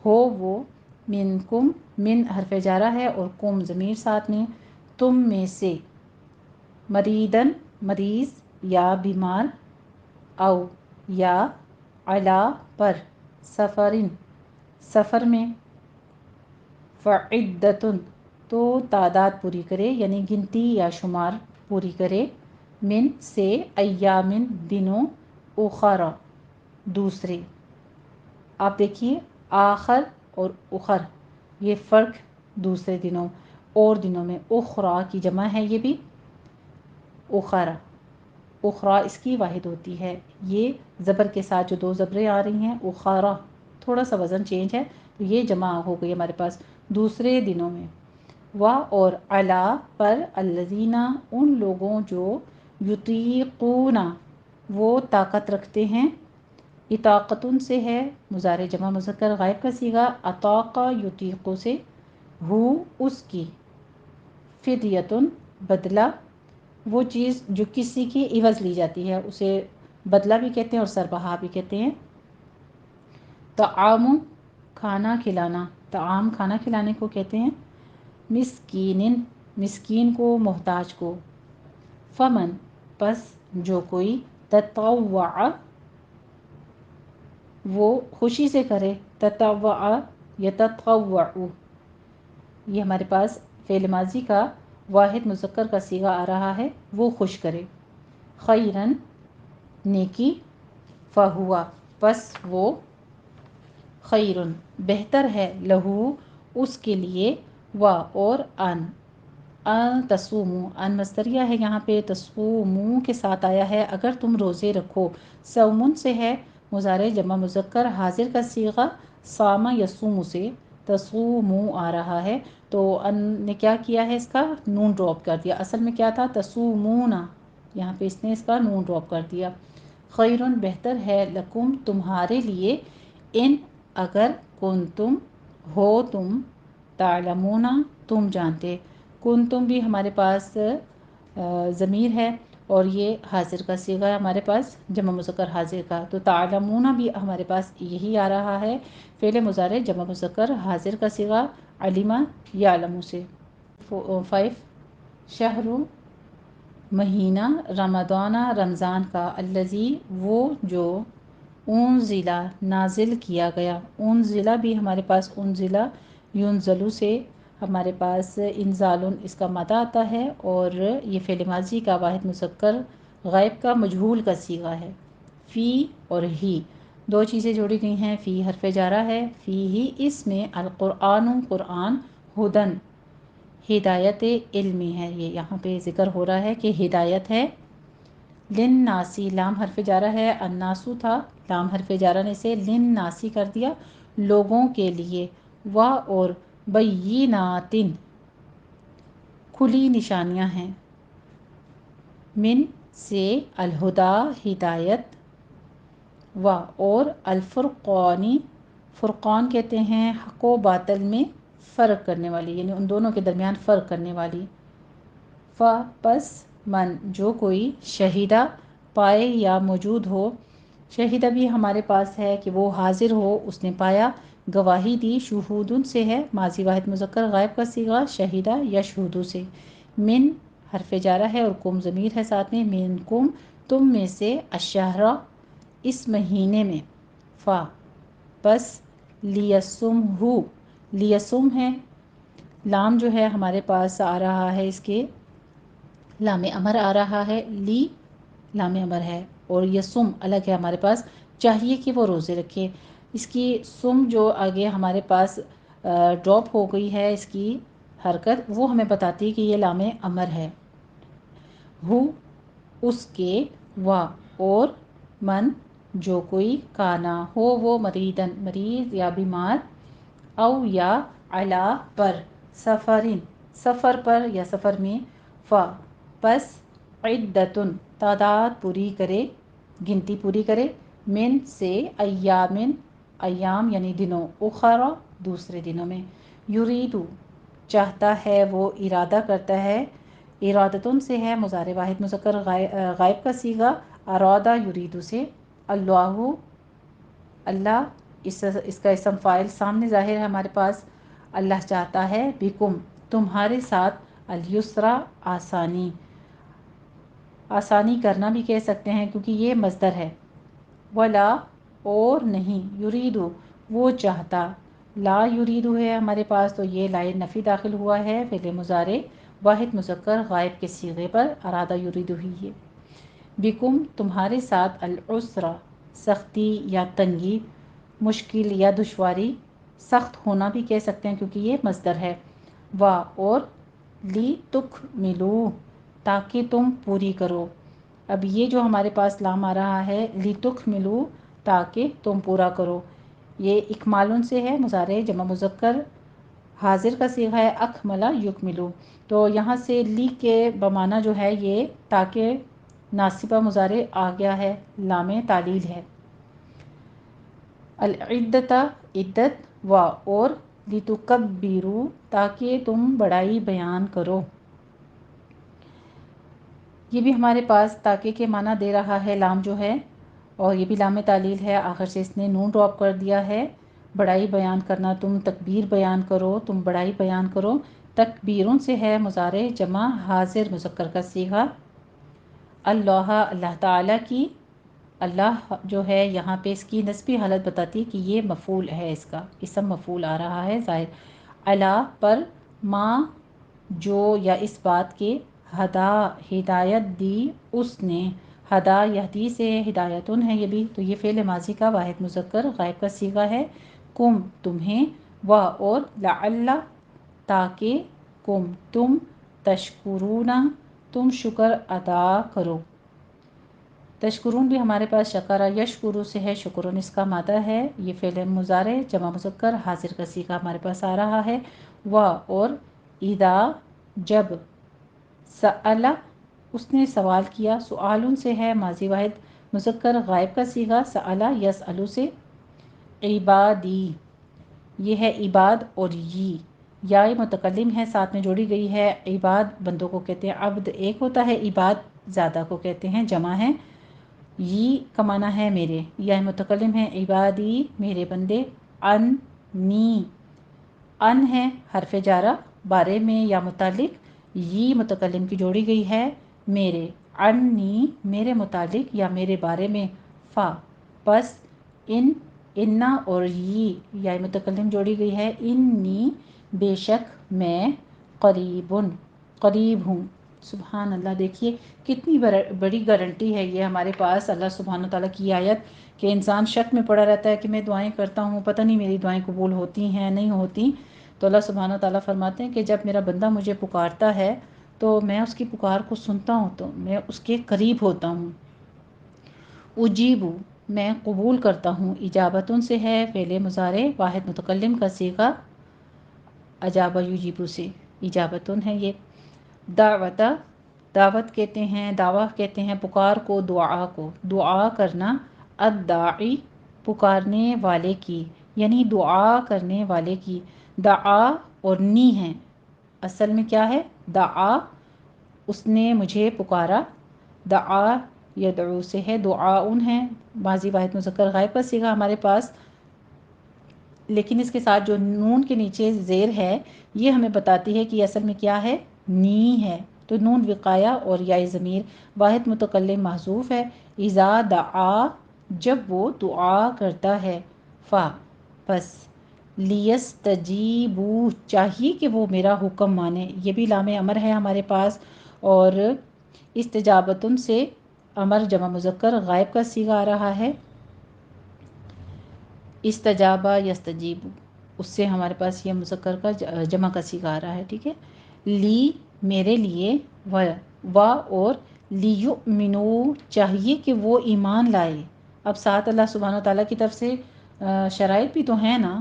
ہو وہ، منکم من حرف جارہ ہے اور کم ضمیر ساتھ میں، تم میں سے، مریدن مریض یا بیمار، او یا علا پر، سفرن سفر میں، فعدتن تو تعداد پوری کرے یعنی گنتی یا شمار پوری کرے، من سے، ایامن دنوں، اخرى دوسرے۔ آپ دیکھیے آخر اور اخر یہ فرق دوسرے دنوں اور دنوں میں، اخرى کی جمع ہے یہ بھی، اخرى اخرى اس کی واحد ہوتی ہے، یہ زبر کے ساتھ جو 2 زبریں آ رہی ہیں، اخرى تھوڑا سا وزن چینج ہے تو یہ جمع ہو گئی ہمارے پاس دوسرے دنوں میں، و اور علا پر، الذین ان لوگوں جو، یطیقون وہ طاقت رکھتے ہیں، اطاقتن سے ہے مضارع جمع مذکر غائب کا صیغہ، اطاق یطیق سے، ہو اس کی، فدیتن بدلہ، وہ چیز جو کسی کی عوض لی جاتی ہے اسے بدلہ بھی کہتے ہیں اور سربراہ بھی کہتے ہیں، طعام کھانا کھلانا، طعام کھانا کھلانے کو کہتے ہیں، مسکین مسکین کو، محتاج کو، فمن پس جو کوئی، تطوع وہ خوشی سے کرے، تطوع یتطوع یہ ہمارے پاس فعل ماضی کا واحد مذکر کا صیغہ آ رہا ہے، وہ خوش کرے، خیرن نیکی، فہوا پس وہ، خیرن بہتر ہے، لہو اس کے لیے، و اور ان تصومو، ان مصدریہ ہے یہاں پہ، تصومو کے ساتھ آیا ہے اگر تم روزے رکھو، صومن سے ہے مضارع جمع مذکر حاضر کا صیغہ، صام یصوم سے، تصومو آ رہا ہے تو ان نے کیا کیا ہے، اس کا نون ڈراپ کر دیا، اصل میں کیا تھا تصومون، یہاں پہ اس نے اس کا نون ڈراپ کر دیا، خیرن بہتر ہے، لکم تمہارے لیے، ان اگر، کنتم ہو تم، تعلمون تم جانتے، کنتم بھی ہمارے پاس ضمیر ہے اور یہ حاضر کا صیغہ ہے ہمارے پاس جمع مذکر حاضر کا، تو تعلمون بھی ہمارے پاس یہی آ رہا ہے، فعل مضارع جمع مذکر حاضر کا صیغہ، علم یعلم سے۔ 5 شہر مہینہ، رمضان رمضان کا، الذی وہ جو، انزل نازل کیا گیا، انزل بھی ہمارے پاس انزلہ ینزل سے ہمارے پاس انزال اس کا مادہ آتا ہے اور یہ فعل ماضی کا واحد مذکر غائب کا مجہول کا صیغہ ہے، فی اور ہی 2 چیزیں جوڑی گئی ہیں، فی حرف جارہ ہے، فی ہی اس میں، القرآن قرآن، ہدن ہدایت علمی ہے، یہ یہاں پہ ذکر ہو رہا ہے کہ ہدایت ہے، للناسی لام حرف جارہ ہے، الناسو تھا، لام حرف جارہ نے سے للناسی کر دیا، لوگوں کے لیے، و اور بینات کھلی نشانیاں ہیں، من سے، الہدا ہدایت، و اور الفرقانی فرقان کہتے ہیں حق و باطل میں فرق کرنے والی، یعنی ان دونوں کے درمیان فرق کرنے والی، پس من جو کوئی، شہیدہ پائے یا موجود ہو، شہیدہ بھی ہمارے پاس ہے کہ وہ حاضر ہو، اس نے پایا، گواہی دی، شہودن سے ہے ماضی واحد مذکر غائب کا صیغہ، شہیدہ یا شہودو سے، من حرف جارہ ہے اور کم ضمیر ہے ساتھ میں، من کم تم میں سے، الشہر اس مہینے میں، فا پس، لیسم ہو لیسم ہے، لام جو ہے ہمارے پاس آ رہا ہے، اس کے لام امر آ رہا ہے، لی لام امر ہے اور یسم الگ ہے ہمارے پاس، چاہیے کہ وہ روزے رکھے، اس کی سم جو آگے ہمارے پاس ڈراپ ہو گئی ہے، اس کی حرکت وہ ہمیں بتاتی ہے کہ یہ لام امر ہے، ہو اس کے، و اور من جو کوئی، کانا ہو وہ، مریدن مریض یا بیمار، او یا علا پر، سفرن سفر پر یا سفر میں، پس عدتن تعداد پوری کرے، گنتی پوری کرے، من سے، ایامن ایام یعنی دنوں، اخرى دوسرے دنوں میں، یریدو چاہتا ہے، وہ ارادہ کرتا ہے، ارادتن سے ہے مضارع واحد مذکر غائب کا صیغہ، ارادہ یریدو سے، اللہ اللہ اس کا اسم فاعل سامنے ظاہر ہے ہمارے پاس، اللہ چاہتا ہے، بکم تمہارے ساتھ، الیسرا آسانی، آسانی کرنا بھی کہہ سکتے ہیں کیونکہ یہ مصدر ہے، ولا اور نہیں، یریدو وہ چاہتا، لا یریدو ہے ہمارے پاس تو یہ لائے نفی داخل ہوا ہے فعل مضارع واحد مذکر غائب کے صیغے پر، ارادہ یریدو ہی ہے، بکم تمہارے ساتھ، العسرا سختی یا تنگی، مشکل یا دشواری، سخت ہونا بھی کہہ سکتے ہیں کیونکہ یہ مصدر ہے، وا اور، لی تکملو تاکہ تم پوری کرو، اب یہ جو ہمارے پاس لام آ رہا ہے لی تکملو تاکہ تم پورا کرو، یہ اکمالن سے ہے، مضارع جمع مذکر حاضر کا صیغہ ہے، اکملا یکملو، تو یہاں سے لی کے بمانہ جو ہے یہ تاکہ ناصبہ مضارع آ گیا ہے، لام تعلیل ہے، العدت عدت، و اور، لتکبروا تاکہ تم بڑائی بیان کرو، یہ بھی ہمارے پاس تاکہ کے معنی دے رہا ہے لام جو ہے، اور یہ بھی لام تعلیل ہے، آخر سے اس نے نون ڈراپ کر دیا ہے، بڑائی بیان کرنا، تم تکبیر بیان کرو، تم بڑائی بیان کرو، تکبیرون سے ہے مضارع جمع حاضر مذکر کا صیغہ، اللہ اللہ تعالیٰ کی، اللہ جو ہے یہاں پہ اس کی نسبی حالت بتاتی ہے کہ یہ مفعول ہے، اس کا اسم مفعول آ رہا ہے ظاہر، اللہ پر، ما جو یا اس بات کے، ہدا ہدایت دی اس نے، ہدا یہدی سے ہدایتن ہے یہ بھی، تو یہ فعل ماضی کا واحد مذکر غائب کا صیغہ ہے، کم تمہیں، و اور، لعل تاکہ، کم تم، تشکرون تم شکر ادا کرو، تشکرون بھی ہمارے پاس شکر یشکرو سے ہے، شکرون اس کا مادہ ہے، یہ فعل مضارع جمع مذکر حاضر کا صیغہ ہمارے پاس آ رہا ہے، و اور، اذا جب، سأل اس نے سوال کیا، سؤالن سے ہے ماضی واحد مذکر غائب کا صیغہ، سأل یسألو سے، عبادی یہ ہے عباد اور یا متکلم ہے ساتھ میں جوڑی گئی ہے، عباد بندوں کو کہتے ہیں، عبد ایک ہوتا ہے، عباد زیادہ کو کہتے ہیں، جمع ہے، کا معنی ہے میرے، یا متکلم ہے، عبادی میرے بندے، انی ان ہے حرف جارہ بارے میں یا متعلق، متکلم کی جوڑی گئی ہے، میرے، انی میرے متعلق یا میرے بارے میں، فا پس، انا اور یا متکلم جوڑی گئی ہے، انی بے شک میں، قریب ہوں، سبحان اللہ، دیکھیے کتنی بڑی گارنٹی ہے یہ ہمارے پاس اللہ سبحانہ تعالیٰ کی آیت، کہ انسان شک میں پڑا رہتا ہے کہ میں دعائیں کرتا ہوں، پتہ نہیں میری دعائیں قبول ہوتی ہیں نہیں ہوتی، تو اللہ سبحانہ تعالیٰ فرماتے ہیں کہ جب میرا بندہ مجھے پکارتا ہے تو میں اس کی پکار کو سنتا ہوں، تو میں اس کے قریب ہوتا ہوں، اجیبو میں قبول کرتا ہوں، اجابتن سے ہے فعل مضارع واحد متکلم کا صیغہ، اجابہ یجیبو سے اجابتن ہے یہ، دعوت کہتے ہیں، دعویٰ کہتے ہیں پکار کو، دعا کو، دعا کرنا، الداعی پکارنے والے کی، یعنی دعا کرنے والے کی، دعا اور نی ہے، اصل میں کیا ہے، دعا اس نے مجھے پکارا، دعا یدعو سے ہے، دعاؤن ہے ماضی واحد مذکر غائب کا صیغہ ہمارے پاس، لیکن اس کے ساتھ جو نون کے نیچے زیر ہے یہ ہمیں بتاتی ہے کہ اصل میں کیا ہے، نی ہے، تو نون وقایا اور یا ضمیر واحد متکلم محذوف ہے، اذا دعا جب وہ دعا کرتا ہے، فا پس، لیستجیبوا چاہیے کہ وہ میرا حکم مانے، یہ بھی لام امر ہے ہمارے پاس، اور استجابتن سے امر جمع مذکر غائب کا صیغہ آ رہا ہے، استجابہ یستجیب اس سے ہمارے پاس یہ مذکر کا جمع کا صیغہ آ رہا ہے، ٹھیک ہے، لی میرے لیے، و اور، لیؤمنو چاہیے کہ وہ ایمان لائے، اب ساتھ اللہ سبحانہ تعالیٰ کی طرف سے شرائط بھی تو ہیں نا،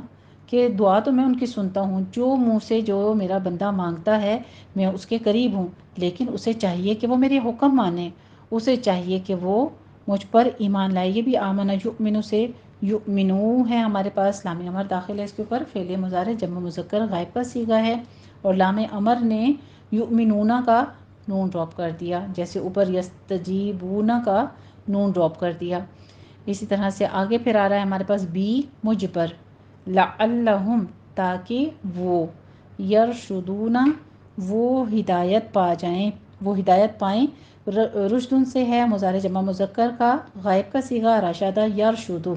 کہ دعا تو میں ان کی سنتا ہوں، جو منہ سے جو میرا بندہ مانگتا ہے میں اس کے قریب ہوں، لیکن اسے چاہیے کہ وہ میرے حکم مانے، اسے چاہیے کہ وہ مجھ پر ایمان لائے، یہ بھی آمن یؤمن سے یؤمنو ہے ہمارے پاس، لام امر داخل ہے اس کے اوپر، فعل مضارع جمع مذکر غائب کا صیغہ ہے، اور لام امر نے یؤمنون کا نون ڈراپ کر دیا، جیسے اوپر یستجیبون کا نون ڈراپ کر دیا۔ اسی طرح سے آگے پھر آ رہا ہے ہمارے پاس بی مجبر، لعلہم تاکہ وہ، یرشدون وہ ہدایت پا جائیں، وہ ہدایت پائیں۔ رشدن سے ہے مضارع جمع مذکر کا غائب کا صیغہ رشدہ یرشدو۔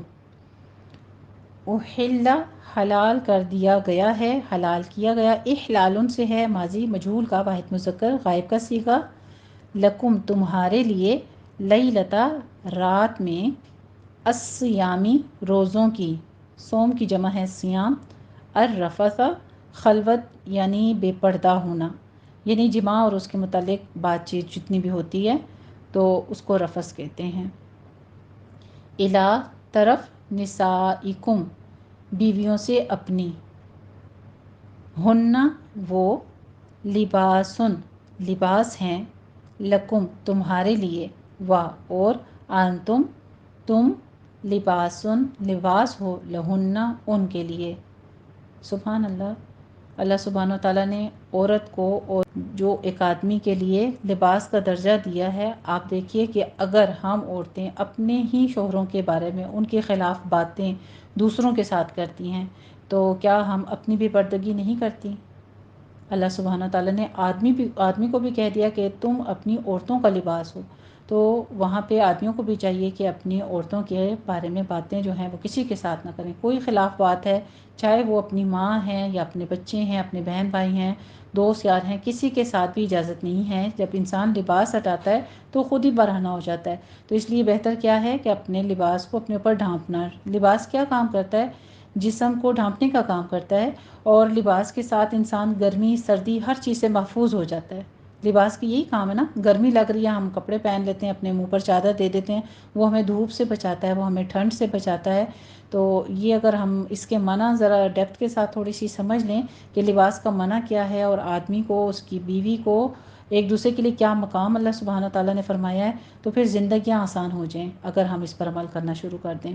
احل حلال کر دیا گیا ہے، حلال کیا گیا۔ احلالن سے ہے ماضی مجہول کا واحد مذکر غائب کا صیغہ لکم تمہارے لیے، لیلتا رات میں، الصیامی روزوں کی، صوم کی جمع ہے صیام، الرفث خلوت یعنی بے پردہ ہونا، یعنی جماع اور اس کے متعلق بات چیت جتنی بھی ہوتی ہے تو اس کو رفث کہتے ہیں۔ الا طرف، نسائکم بیویوں سے اپنی، ہن وہ، لباسن لباس ہیں، لکم تمہارے لیے، وا اور، انتم تم، لباسن لباس ہو، لہن ان کے لیے۔ سبحان اللہ، اللہ سبحانہ و تعالیٰ نے عورت کو اور جو ایک آدمی کے لیے لباس کا درجہ دیا ہے، آپ دیکھیے کہ اگر ہم عورتیں اپنے ہی شوہروں کے بارے میں ان کے خلاف باتیں دوسروں کے ساتھ کرتی ہیں تو کیا ہم اپنی بھی پردگی نہیں کرتی؟ اللہ سبحانہ و تعالیٰ نے آدمی کو بھی کہہ دیا کہ تم اپنی عورتوں کا لباس ہو، تو وہاں پہ آدمیوں کو بھی چاہیے کہ اپنی عورتوں کے بارے میں باتیں جو ہیں وہ کسی کے ساتھ نہ کریں۔ کوئی خلاف بات ہے، چاہے وہ اپنی ماں ہیں یا اپنے بچے ہیں، اپنے بہن بھائی ہیں، دوست یار ہیں، کسی کے ساتھ بھی اجازت نہیں ہے۔ جب انسان لباس ہٹاتا ہے تو خود ہی برہنہ ہو جاتا ہے، تو اس لیے بہتر کیا ہے کہ اپنے لباس کو اپنے اوپر ڈھانپنا۔ لباس کیا کام کرتا ہے؟ جسم کو ڈھانپنے کا کام کرتا ہے، اور لباس کے ساتھ انسان گرمی سردی ہر چیز سے محفوظ ہو جاتا ہے۔ لباس کی یہی کام ہے نا، گرمی لگ رہی ہے ہم کپڑے پہن لیتے ہیں، اپنے منہ پر چادر دے دیتے ہیں، وہ ہمیں دھوپ سے بچاتا ہے، وہ ہمیں ٹھنڈ سے بچاتا ہے۔ تو یہ اگر ہم اس کے معنی ذرا ڈیپتھ کے ساتھ تھوڑی سی سمجھ لیں کہ لباس کا معنی کیا ہے، اور آدمی کو، اس کی بیوی کو ایک دوسرے کے لیے کیا مقام اللہ سبحانہ تعالیٰ نے فرمایا ہے، تو پھر زندگیاں آسان ہو جائیں اگر ہم اس پر عمل کرنا شروع کر دیں۔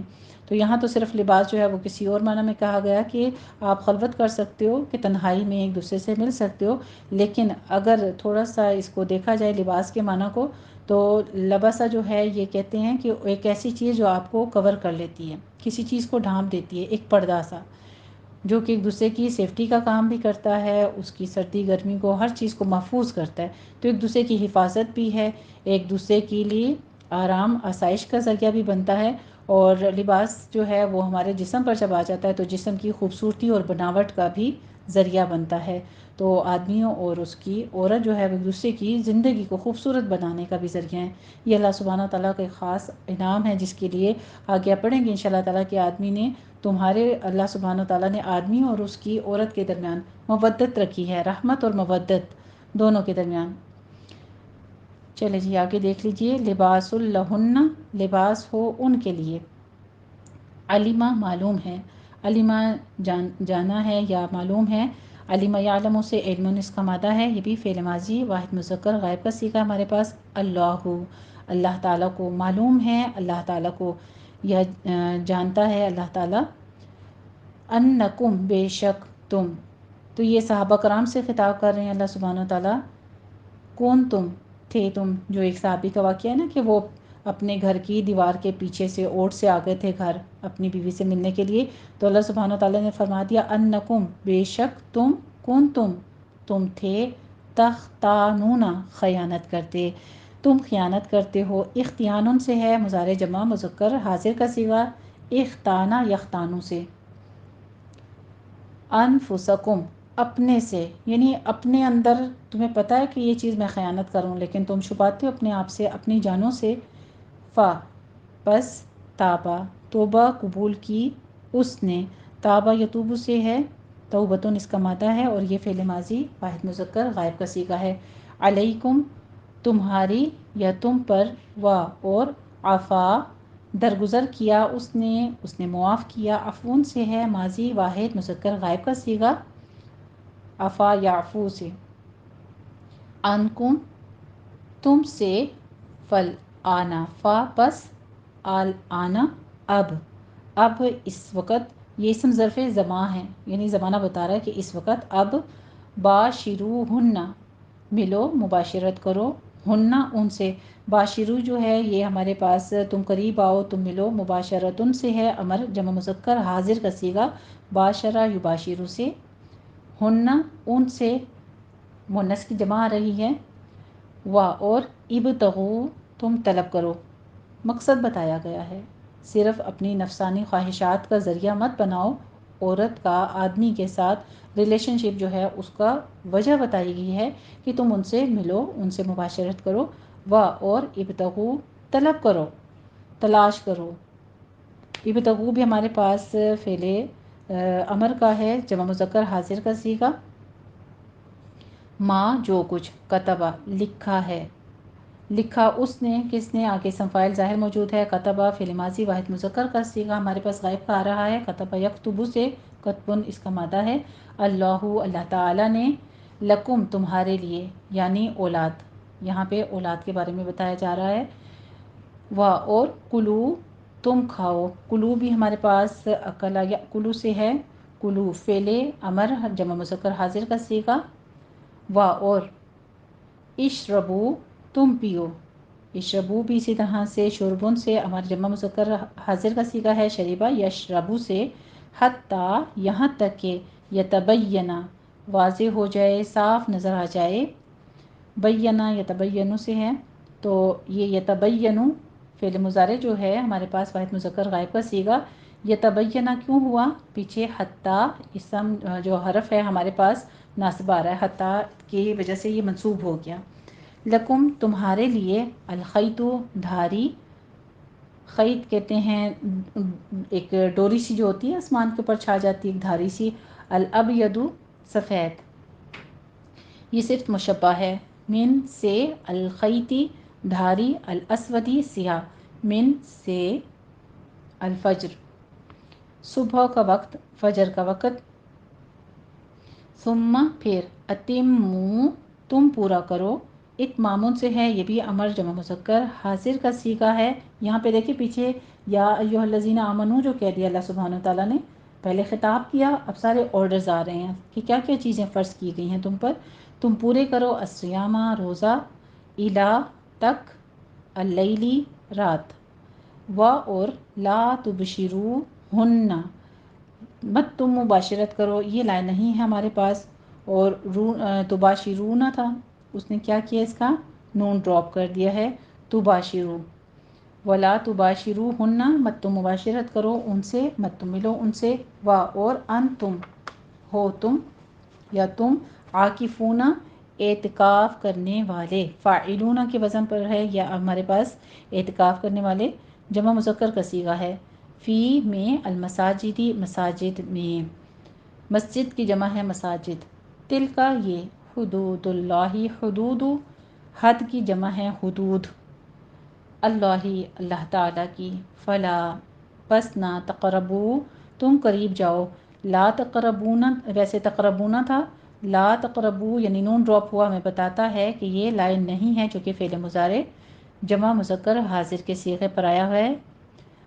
تو یہاں تو صرف لباس جو ہے وہ کسی اور معنی میں کہا گیا کہ آپ خلوت کر سکتے ہو، کہ تنہائی میں ایک دوسرے سے مل سکتے ہو، لیکن اگر تھوڑا سا اس کو دیکھا جائے لباس کے معنی کو، تو لباسہ جو ہے یہ کہتے ہیں کہ ایک ایسی چیز جو آپ کو کور کر لیتی ہے، کسی چیز کو ڈھانپ دیتی ہے، ایک پردہ سا جو کہ ایک دوسرے کی سیفٹی کا کام بھی کرتا ہے، اس کی سردی گرمی کو ہر چیز کو محفوظ کرتا ہے۔ تو ایک دوسرے کی حفاظت بھی ہے، ایک دوسرے کے لیے آرام آسائش کا ذریعہ بھی بنتا ہے، اور لباس جو ہے وہ ہمارے جسم پر جب آ جاتا ہے تو جسم کی خوبصورتی اور بناوٹ کا بھی ذریعہ بنتا ہے۔ تو آدمیوں اور اس کی عورت جو ہے وہ ایک دوسرے کی زندگی کو خوبصورت بنانے کا بھی ذریعہ ہے۔ یہ اللہ سبحانہ تعالیٰ کا ایک خاص انعام ہے جس کے لیے آگے پڑھیں گے انشاءاللہ تعالیٰ کہ آدمی نے تمہارے، اللہ سبحانہ تعالیٰ نے آدمی اور اس کی عورت کے درمیان مودت رکھی ہے، رحمت اور مودت دونوں کے درمیان۔ چلے جی آگے دیکھ لیجئے، لباس لہن لباس ہو ان کے لیے۔ علمہ معلوم ہے، علمہ جانا ہے یا معلوم ہے، علمہ یعلم سے علم اس کا مادہ ہے، یہ بھی فعل ماضی واحد مذکر غائب کا صیغہ ہمارے پاس۔ اللہ اللہ تعالیٰ کو معلوم ہے، اللہ تعالیٰ کو یہ جانتا ہے اللہ تعالیٰ، انکم بے شک تم، تو یہ صحابہ کرام سے خطاب کر رہے ہیں اللہ سبحانہ تعالیٰ، کون تم تھے تم، جو ایک صحابی کا واقعہ ہے نا کہ وہ اپنے گھر کی دیوار کے پیچھے سے اوٹ سے آ گئے تھے گھر اپنی بیوی سے ملنے کے لیے، تو اللہ سبحانہ تعالیٰ نے فرما دیا انکم بے شک تم، کون تم تھے، تختانون خیانت کرتے، تم خیانت کرتے ہو۔ اختیانن سے ہے مضارع جمع مذکر حاضر کا صیغہ، اختانہ یختانو سے۔ انفسکم اپنے سے، یعنی اپنے اندر تمہیں پتہ ہے کہ یہ چیز میں خیانت کروں لیکن تم چھپاتے ہو اپنے آپ سے، اپنی جانوں سے۔ فا پس، تابا توبہ قبول کی اس نے، تابا یتوبو سے ہے، توبتن اس کا مادہ ہے، اور یہ فعل ماضی واحد مذکر غائب کا صیغہ ہے۔ علیکم تمہاری یا تم پر، وا اور، عفا درگزر کیا اس نے معاف کیا، عفون سے ہے ماضی واحد مذکر غائب کا صیغہ، عفا یعفو سے۔ انکم تم سے، فل آنا فا پس، آل آنا اب، اب اس وقت یہ اسم ظرف زمان ہے، یعنی زمانہ بتا رہا ہے کہ اس وقت اب باشروہن ملو، مباشرت کرو، ہننا ان سے، باشرو جو ہے یہ ہمارے پاس تم قریب آؤ تم ملو، مباشرتن سے ہے امر جمع مذکر حاضر کا صیغہ باشرہ یباشرو سے، ہننا ان سے مؤنث کی جمع آ رہی ہے، اور ابتغو تم طلب کرو، مقصد بتایا گیا ہے، صرف اپنی نفسانی خواہشات کا ذریعہ مت بناؤ، عورت کا آدمی کے ساتھ ریلیشن شپ جو ہے اس کا وجہ بتائی گئی ہے کہ تم ان سے ملو، ان سے مباشرت کرو، اور ابتغو طلب کرو، تلاش کرو۔ ابتغو بھی ہمارے پاس فعل امر کا ہے، جمع مذکر حاضر کا صیغہ، ما جو کچھ، کتبہ لکھا ہے، لکھا اس نے، کس نے، آگے اسم فاعل ظاہر موجود ہے، کتبہ فعل ماضی واحد مذکر کا صیغہ ہمارے پاس غائب کا آ رہا ہے، کتبہ یکتب سے، کتبن اس کا مادہ ہے، اللہ اللہ تعالیٰ نے، لکم تمہارے لیے، یعنی اولاد، یہاں پہ اولاد کے بارے میں بتایا جا رہا ہے، اور کلو تم کھاؤ، کلو بھی ہمارے پاس اکلا یاکلو سے ہے، کلو فعل امر جمع مذکر حاضر کا صیغہ، اور اشربو تم پیو، اشربو بھی اسی طرح سے شربن سے امر جمع مذکر حاضر کا صیغہ ہے، شریبہ یشربو سے، حتیٰ یہاں تک کہ یتبینہ واضح ہو جائے، صاف نظر آ جائے، بینہ یتبینو سے ہے، تو یہ یتبینو فعل مضارع جو ہے ہمارے پاس واحد مذکر غائب کا صیغہ، یتبینہ کیوں ہوا، پیچھے حتیٰ اسم جو حرف ہے ہمارے پاس ناصب آ رہا ہے، حتیٰ کی وجہ سے یہ منصوب ہو گیا، لکم تمہارے لیے، الخیط دھاری، خیط کہتے ہیں ایک ڈوری سی جو ہوتی ہے آسمان کے اوپر چھا جاتی ہے، ایک دھاری سی، الابید سفید، یہ صرف مشبہ ہے، من سے، الخیطی دھاری، الاسودی سیاہ، من سے، الفجر صبح کا وقت، فجر کا وقت، ثم پھر، اتموا تم پورا کرو، اتمام سے ہے، یہ بھی امر جمع مذکر حاضر کا صیغہ ہے، یہاں پہ دیکھیں پیچھے یا ایھا الذین آمنو جو کہہ دیا اللہ سبحانہ تعالیٰ نے، پہلے خطاب کیا، اب سارے آرڈرز آ رہے ہیں کہ کیا کیا چیزیں فرض کی گئی ہیں تم پر، تم پورے کرو، الصیامہ روزہ، الا تک، اللیلی رات، اور لا تبشروہن مت تم مباشرت کرو، یہ لائن نہیں ہے ہمارے پاس، اور تباشرون تھا، اس نے کیا کیا، اس کا نون ڈراپ کر دیا ہے، تباشرو، ولا تباشروہن مت تم مباشرت کرو ان سے، مت تم ملو ان سے، اور انتم ہو تم یا تم، عاکفون اعتکاف کرنے والے، فاعلون کے وزن پر ہے، یا ہمارے پاس اعتکاف کرنے والے جمع مذکر کا صیغہ ہے، فی میں، المساجدی مساجد میں، مسجد کی جمع ہے مساجد، تل کا یہ، حدود اللہ، حدود حد کی جمع ہے حدود، اللہ اللہ تعالیٰ کی، فلا پس نہ، تقربو تم قریب جاؤ، لا تقربون ویسے تقربون تھا، لا تقربو یعنی نون ڈراپ ہوا، ہمیں بتاتا ہے کہ یہ لائن نہیں ہے، چونکہ فعل مضارع جمع مذکر حاضر کے صیغے پر آیا ہوا ہے،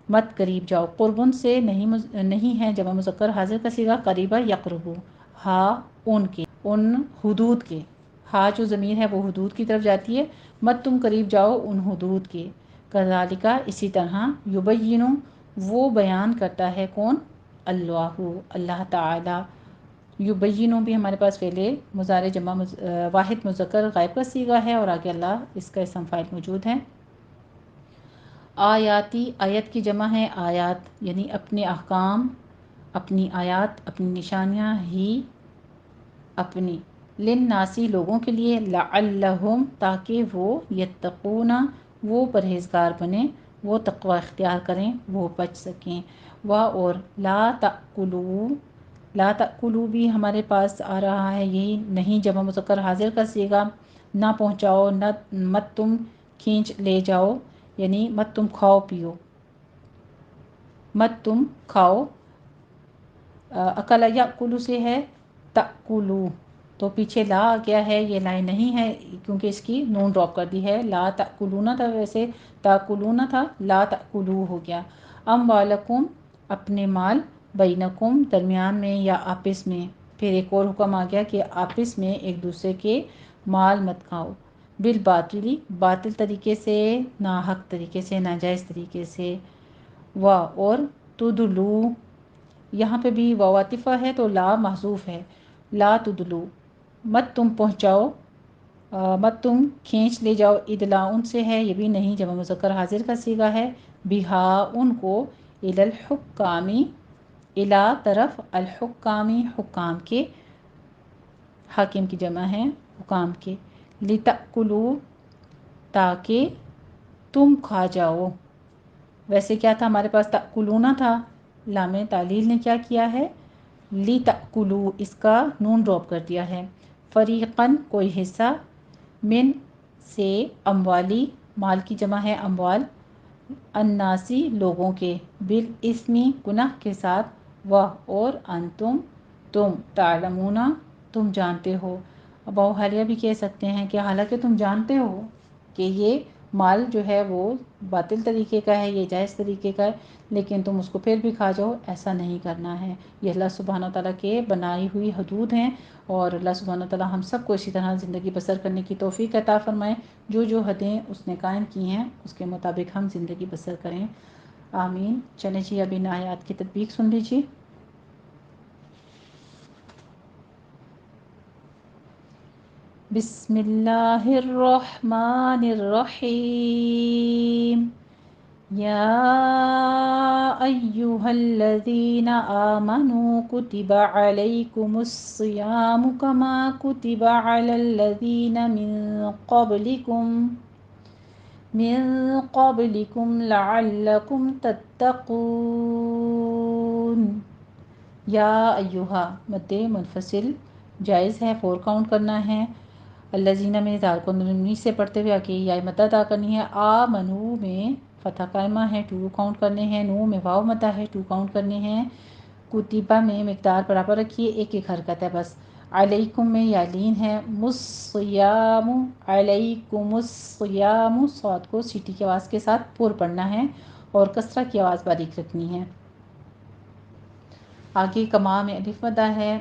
مت قریب جاؤ، قربن سے نہیں ہے جمع مذکر حاضر کا صیغہ، قریبہ یقربو، ہاں ان کے، ان حدود کے، ہاں جو ضمیر ہے وہ حدود کی طرف جاتی ہے، مت تم قریب جاؤ ان حدود کے، کذالک اسی طرح، یبین وہ بیان کرتا ہے، کون، اللہ اللہ تعالی، یبین بھی ہمارے پاس فعل مضارع جمع واحد مذکر غائب کا صیغہ ہے، اور آگے اللہ اس کا اسم فاعل موجود ہے، آیاتی آیت کی جمع ہے آیات، یعنی اپنے احکام، اپنی آیات، اپنی نشانیاں ہی، اپنی، للناسی لوگوں کے لیے، لعلہم تاکہ وہ، یتقون وہ پرہیزگار بنیں، وہ تقوی اختیار کریں، وہ بچ سکیں، اور لا تأکلوا، لا تأکلوا بھی ہمارے پاس آ رہا ہے، یہی نہیں جمع مذکر حاضر کا صیغہ، نہ پہنچاؤ، نہ مت تم کھینچ لے جاؤ، یعنی مت تم کھاؤ پیو، مت تم کھاؤ، اکل یاکلو سے ہے، تأکلو، تو پیچھے لا آ گیا ہے، یہ لائن نہیں ہے کیونکہ اس کی نون ڈراپ کر دی ہے، لا تأکلون تھا، ویسے تأکلون تھا، لا تأکلو ہو گیا، اموالکم اپنے مال بینکم درمیان میں یا آپس میں. پھر ایک اور حکم آ گیا کہ آپس میں ایک دوسرے کے مال مت کھاؤ. بالباطلی باطل طریقے سے، ناحق طریقے سے، ناجائز طریقے سے. اور تدلو یہاں پہ بھی واو عاطفہ ہے تو لا محذوف ہے. لا تدلو مت تم پہنچاؤ، مت تم کھینچ لے جاؤ. ادلاع ان سے ہے، یہ بھی نہیں جمع مذکر حاضر کا صیغہ ہے. بہا ان کو، الی الحکامی الی طرف، الحکامی حکام کے، حاکم کی جمع ہے حکام کے. لتأکلوا تاکہ تم کھا جاؤ. ویسے کیا تھا ہمارے پاس؟ تأکلون تھا، لام تعلیل نے کیا کیا ہے؟ لتأکلوا اس کا نون ڈراپ کر دیا ہے. فریقاً کوئی حصہ، من سے، اموالی مال کی جمع ہے اموال، الناسی لوگوں کے، بالاسمی گناہ کے ساتھ، اور انتم تم، تعلمون تم جانتے ہو. اب حالیہ بھی کہہ سکتے ہیں کہ حالانکہ تم جانتے ہو کہ یہ مال جو ہے وہ باطل طریقے کا ہے، یہ جائز طریقے کا ہے، لیکن تم اس کو پھر بھی کھا جاؤ. ایسا نہیں کرنا ہے. یہ اللہ سبحانہ تعالیٰ کے بنائی ہوئی حدود ہیں، اور اللہ سبحانہ تعالیٰ ہم سب کو اسی طرح زندگی بسر کرنے کی توفیق عطا فرمائے. جو حدیں اس نے قائم کی ہیں اس کے مطابق ہم زندگی بسر کریں. آمین. چلیں جی اب ان آیات کی تطبیق سن لیجیے. بسم اللہ الرحمن الرحیم. یا ایہا الذین آمنوا کتب علیکم الصیام کما کتب علی الذین من قبلکم لعلکم تتقون. یا ایہا مد منفصل جائز ہے، 4 کاؤنٹ کرنا ہے. الذین میں اظہار کو نونی سے پڑھتے ہوئے آگے یا مدہ ادا کرنی ہے. آمنو میں فتح قائمہ ہے، 2 کاؤنٹ کرنے ہیں. نو میں واو مدہ ہے، 2 کاؤنٹ کرنے ہیں. کتبہ میں مقدار برابر رکھیے، ایک حرکت ہے بس. علیکم میں یا لین ہے. مصیام علیکم الصیام، صاد کو سیٹی کی آواز کے ساتھ پر پڑھنا ہے اور کسرہ کی آواز باریک رکھنی ہے. آگے کما میں الف مدہ ہے.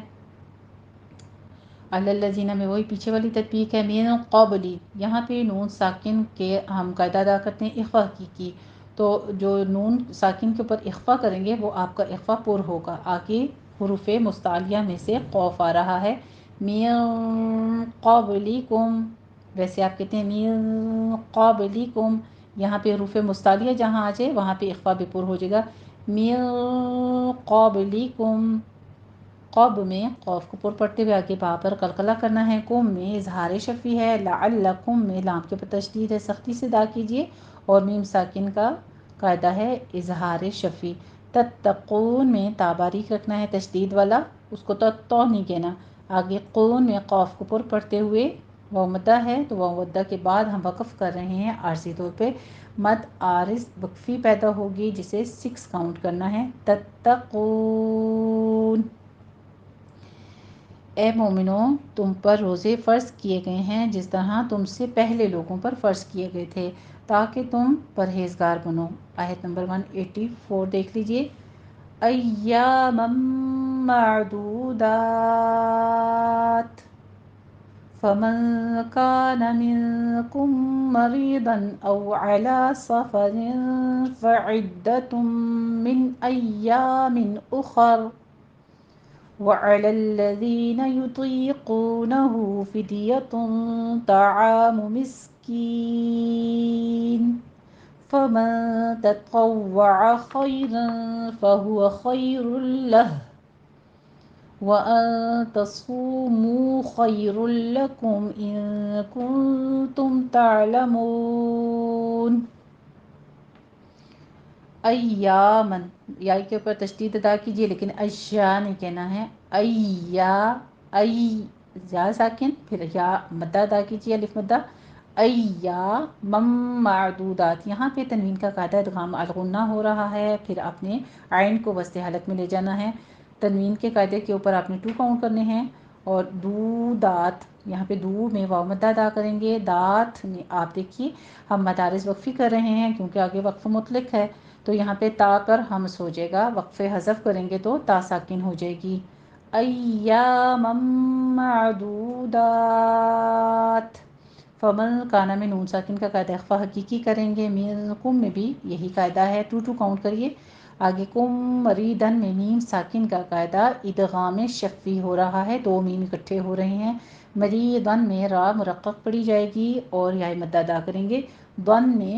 الذین میں وہی پیچھے والی تطبیق ہے. من قبلی یہاں پہ نون ساکن کے ہم قاعدہ ادا کرتے ہیں اخفا کی تو جو نون ساکن کے اوپر اخفا کریں گے وہ آپ کا اخفا پر ہوگا. آگے حروف مستعلیہ میں سے قوف آ رہا ہے. من قبلکم، ویسے آپ کہتے ہیں من قبلکم، یہاں پہ حروف مستعلیہ جہاں آ جائے وہاں پہ اخفا بھی پر ہو جائے گا. من قبلکم، قب میں قوف کو پر پڑھتے ہوئے آگے با پر قلقلہ کرنا ہے. کم میں اظہار شفی ہے. لعلکم میں لام کے پر تشدید ہے، سختی سے ادا کیجیے، اور میم ساکن کا قاعدہ ہے اظہار شفی. تتقون میں تا باریک رکھنا ہے تشدید والا، اس کو تو نہیں کہنا. آگے قون میں قوف کو پر پڑھتے ہوئے واو مدہ ہے تو واو مدہ کے بعد ہم وقف کر رہے ہیں عارضی طور پہ. مد عارض وقفی پیدا ہوگی جسے 6 کاؤنٹ کرنا ہے. تتقون. اے مومنو تم پر روزے فرض کیے گئے ہیں جس طرح تم سے پہلے لوگوں پر فرض کیے گئے تھے تاکہ تم پرہیزگار بنو. آیت نمبر 184 دیکھ لیجئے. ایاما معدودات فمن كان منكم مريضا أو على سفر فعدة من أيام أخر وعلى الذين يطيقونه فدية طعام مسكين فمن تطوع خيرا فهو خير له وَأَن تَصُومُوا خَيْرٌ لَكُمْ إِن كُنتُمْ تَعْلَمُونَ. ایامن یا کے اوپر تشدید ادا کیجیے لیکن اشیا نہیں کہنا ہے. یا ساکن پھر یا مدہ ادا کیجیے الف مدہ. ایام معدودات یہاں پہ تنوین کا قاعدہ ادغام الغنہ ہو رہا ہے، پھر آپ نے عین کو وسط حالت میں لے جانا ہے. تنوین کے قاعدے کے اوپر آپ نے 2 کاؤنٹ کرنے ہیں. اور دو دات یہاں پہ دو میں واو مدہ ادا کریں گے. دات میں آپ دیکھیے ہم مدارس وقفی کر رہے ہیں کیونکہ آگے وقف مطلق ہے تو یہاں پہ تا پر ہمس ہو جائے گا، وقف حذف کریں گے تو تا ساکن ہو جائے گی۔ ایاما معدودات، فمن کانا میں نون ساکن کا قاعدہ اخفا حقیقی کریں گے، منکم میں بھی یہی قاعدہ ہے، 2 کاؤنٹ کریے۔ آگے کم مریدن میں میم ساکن کا قاعدہ ادغام شفوی ہو رہا ہے، 2 میم اکٹھے ہو رہے ہیں۔ مریدن میں را مرقق پڑھی جائے گی اور یا مد ادا کریں گے، دن میں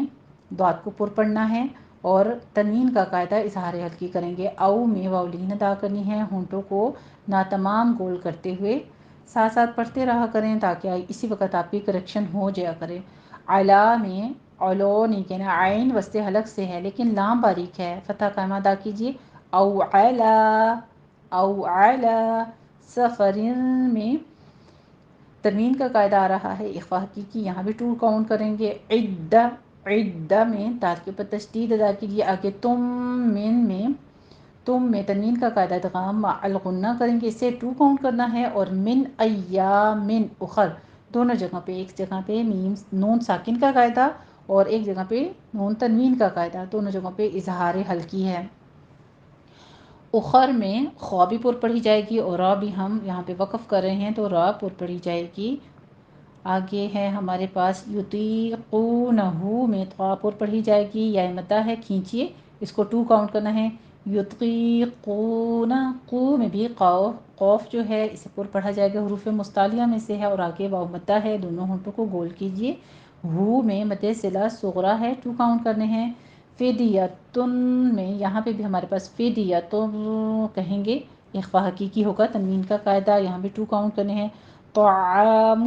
دعات کو پر پڑھنا ہے اور تنوین کا قاعدہ اظہار حلقی کریں گے۔ او میں واولین ادا کرنی ہے، ہونٹوں کو ناتمام گول کرتے ہوئے ساتھ ساتھ پڑھتے رہا کریں تاکہ اسی وقت آپ کی کریکشن ہو جایا کرے۔ علا میں علو نہیں کہنا، عین وسط حلق سے ہے لیکن لام باریک ہے، فتح قائمہ ادا کیجیے۔ او علا، او علا، سفرن میں تنوین کا قاعدہ آ رہا ہے اخفا حقیقی، یہاں بھی 2 کاؤنٹ کریں گے۔ عدہ، عدہ میں تال کے اوپر تشدید ادا کیجیے۔ آگے تم میں تنوین کا قاعدہ ادغام مع الغنہ کریں گے، اسے 2 کاؤنٹ کرنا ہے۔ اور من ایامن اخر، دونوں جگہ پہ، ایک جگہ پہ میم نون ساکن کا قاعدہ اور ایک جگہ پہ نون تنوین کا قاعدہ، دونوں جگہوں پہ اظہار حلقی ہے۔ اخر میں خوا بھی پر پڑھی جائے گی اور را بھی ہم یہاں پہ وقف کر رہے ہیں تو را پر پڑھی جائے گی۔ آگے ہے ہمارے پاس یطیقونہ میں طا پر پڑھی جائے گی، یا مدہ ہے، کھینچیے، اس کو 2 کاؤنٹ کرنا ہے۔ یطیقون، قو میں بھی قوف جو ہے اسے پر پڑھا جائے گا، حروف مستعلیہ میں سے ہے اور آگے واو مدہ ہے، دونوں ہونٹوں کو گول کیجیے۔ ہو میں مد صلہ صغریٰ ہے، 2 کاؤنٹ کرنے ہیں۔ فدیتن میں یہاں پہ بھی ہمارے پاس فدیتن کہیں گے، اخفا حقیقی ہوگا، تنوین کا قاعدہ، یہاں بھی 2 کاؤنٹ کرنے ہیں۔ طعام،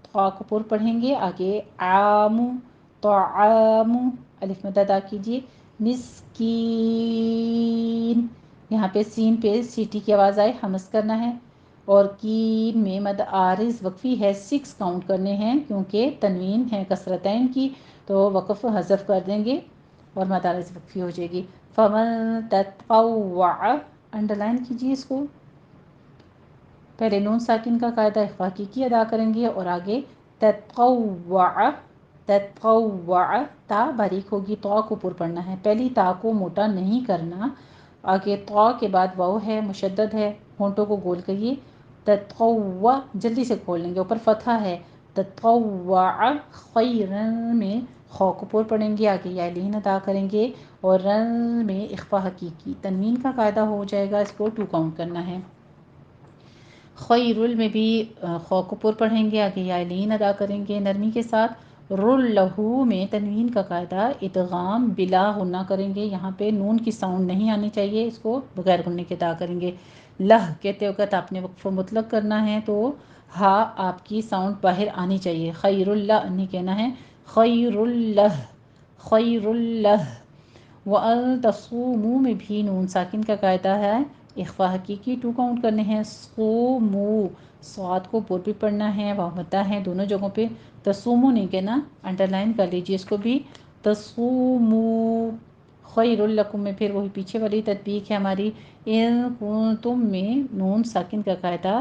طا کو پر پڑھیں گے، آگے عام، طعام، الف مد ادا کیجیے۔ مسکین، یہاں پہ سین پہ سیٹی کی آواز آئے، ہمس کرنا ہے۔ اور کین میں مد عارض وقفی ہے، 6 کاؤنٹ کرنے ہیں کیونکہ تنوین ہے کسرتین کی تو وقف حذف کر دیں گے اور مد عارض وقفی ہو جائے گی۔ فمن تطوع، انڈر لائن کیجیے اس کو، پہلے نون ساکن کا قاعدہ اخفا حقیقی ادا کریں گے اور آگے تطوع، تطوع، تا باریک ہوگی، طا کو پر پڑھنا ہے، پہلی تا کو موٹا نہیں کرنا، آگے طا کے بعد واو ہے، مشدد ہے، ہونٹوں کو گول کریے۔ تطوع، جلدی سے کھول لیں گے، اوپر فتحہ ہے، تطوع خیرن میں خو کو پر پڑھیں گے، آگے یا لین ادا کریں گے اور رن میں اخفا حقیقی، تنوین کا قاعدہ ہو جائے گا، اس کو 2 کاؤنٹ کرنا ہے۔ خیرل میں بھی خو کو پر پڑھیں گے، آگے یا لین ادا کریں گے نرمی کے ساتھ۔ رلہو میں تنوین کا قاعدہ ادغام بلا غنہ کریں گے، یہاں پہ نون کی ساؤنڈ نہیں آنی چاہیے، اس کو بغیر غنہ کے ادا کریں گے۔ لہ کہتے وقت آپ نے وقف مطلق کرنا ہے تو ہا آپ کی ساؤنڈ باہر آنی چاہیے، خیر اللہ نہیں کہنا ہے، خیر اللہ، خیر اللہ۔ وَأَن تَصُومُوا میں بھی نون ساکن کا قاعدہ ہے اخفا حقیقی، 2 کاؤنٹ کرنے ہیں۔ صومو، صاد کو پر بھی پڑھنا ہے، واو مدہ ہے، دونوں جگہوں پہ، تصومو نہیں کہنا، انڈر لائن کر لیجیے اس کو بھی، تصومو خیر لکم میں پھر وہی پیچھے والی تطبیق ہے ہماری۔ ان کنتم میں نون ساکن کا قاعدہ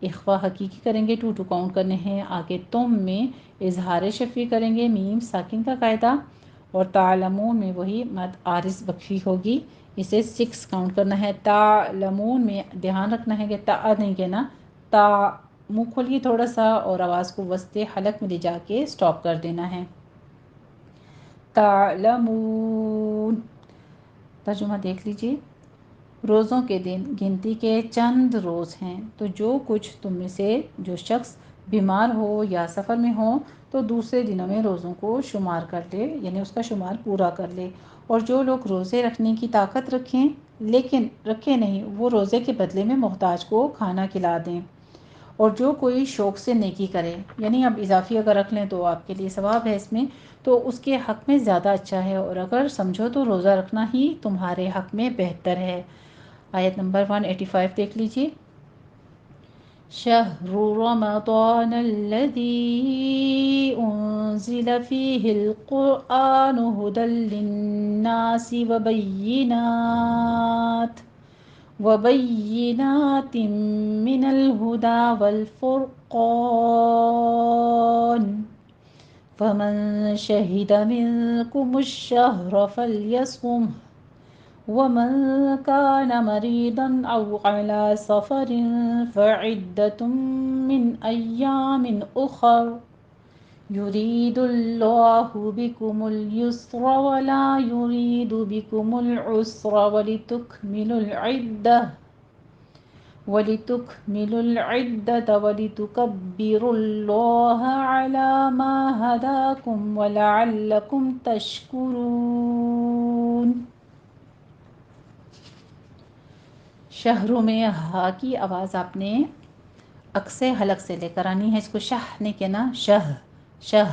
اخفا حقیقی کریں گے، 2 کاؤنٹ کرنے ہیں، آگے تم میں اظہار شفوی کریں گے، میم ساکن کا قاعدہ، اور تعلمون میں وہی مد عارض وقفی ہوگی، اسے 6 کاؤنٹ کرنا ہے۔ تعلمون میں دھیان رکھنا ہے کہ تا نہیں کہنا، تا، منہ کھولیے تھوڑا سا اور آواز کو وسط حلق میں لے جا کے سٹاپ کر دینا ہے۔ تعلمون، ترجمہ دیکھ لیجیے۔ روزوں کے دن گنتی کے چند روز ہیں، تو جو کچھ تم میں سے جو شخص بیمار ہو یا سفر میں ہو تو دوسرے دنوں میں روزوں کو شمار کر لے، یعنی اس کا شمار پورا کر لے، اور جو لوگ روزے رکھنے کی طاقت رکھیں لیکن رکھے نہیں وہ روزے کے بدلے میں محتاج کو کھانا کھلا دیں، اور جو کوئی شوق سے نیکی کرے، یعنی اب اضافی اگر رکھ لیں تو آپ کے لیے ثواب ہے اس میں، تو اس کے حق میں زیادہ اچھا ہے، اور اگر سمجھو تو روزہ رکھنا ہی تمہارے حق میں بہتر ہے۔ آیت نمبر 185 دیکھ لیجیے۔ شہر رمضان الذی انزل فیہ القرآن ھدی للناس وبینات من الہدی والفرقان فمن شہد منکم الشہر فلیصمہ ومن كان مريضا أو على سفر فعدة من أيام أخر يريد الله بكم اليسر ولا يريد بكم العسر ولتكملوا العدة ولتكبروا الله على ما هداكم ولعلكم تشكرون۔ شہروں میں ہا کی آواز آپ نے اکسے حلق سے لے کر آنی ہے، اس کو شہ نہیں کہنا، شہ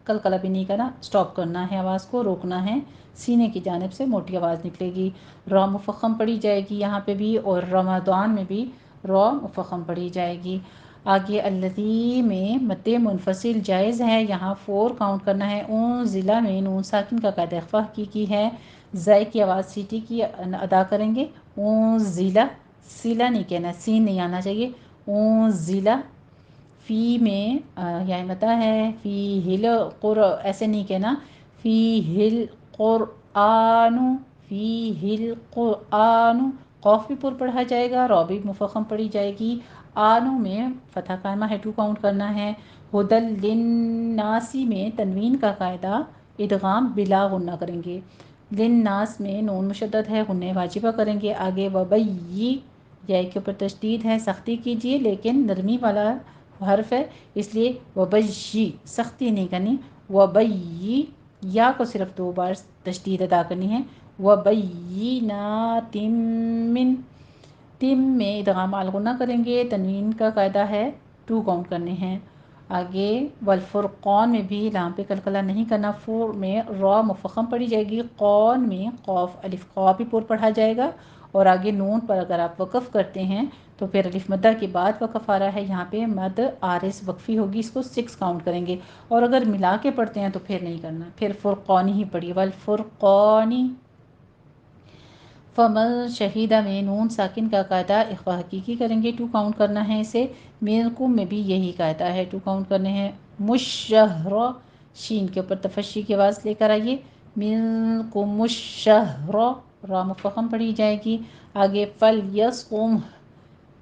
قلقلہ بھی نہیں کرنا، سٹاپ کرنا ہے، آواز کو روکنا ہے، سینے کی جانب سے موٹی آواز نکلے گی۔ را مفخم پڑھی جائے گی یہاں پہ بھی، اور رمضان میں بھی را مفخم پڑھی جائے گی۔ آگے الذی میں مد منفصل جائز ہے، یہاں 4 کاؤنٹ کرنا ہے۔ اون ضلع میں نون ساکن کا قاعدہ اخفا کی ہے، زائ کی آواز سیٹی کی ادا کریں گے۔ اون ضلع، سیلا نہیں کہنا، سین نہیں آنا چاہیے۔ اون ضلع فی میں یا متا ہے، فی ہل قر ایسے نہیں کہنا، فی ہل قرآن، فی ہل قرآن، قوف بھی پر پڑھا جائے گا، را بھی مفخم پڑھی جائے گی۔ آنو میں فتح قائمہ ہے، 2 کاؤنٹ کرنا ہے۔ ہدل للناسی میں تنوین کا قاعدہ ادغام بلا غنہ کریں گے۔ للناس میں نون مشدد ہے، غنہ واجبہ کریں گے۔ آگے وبئی، یا کے اوپر تشدید ہے، سختی کیجیے، لیکن نرمی والا حرف ہے اس لیے وبئی، سختی نہیں کرنی۔ وبئی، یا کو صرف 2 بار تشدید ادا کرنی ہے۔ وبینات من، تم میں ادغام الغنہ کریں گے، تنوین کا قاعدہ ہے 2 کاؤنٹ کرنے ہیں۔ آگے والفرقان میں بھی لام پہ قلقلہ نہیں کرنا، فور میں را مفخم پڑھی جائے گی، قون میں قوف الف قاف بھی پر پڑھا جائے گا، اور آگے نون پر اگر آپ وقف کرتے ہیں تو پھر الف مدہ کے بعد وقف آ رہا ہے، یہاں پہ مد آرس وقفی ہوگی، اس کو 6 کاؤنٹ کریں گے، اور اگر ملا کے پڑھتے ہیں تو پھر نہیں کرنا، پھر فرقانی ہی پڑھیے، والفرقانی۔ فمن شہیدہ میں نون ساکن کا قاعدہ اخفا حقیقی کریں گے، 2 کاؤنٹ کرنا ہے اسے۔ منکم میں بھی یہی قاعدہ ہے، 2 کاؤنٹ کرنے ہیں۔ مشہر، شین کے اوپر تفشی کی آواز لے کر آئیے، منکم مشہر، را مفخم پڑھی جائے گی۔ آگے فلیصم،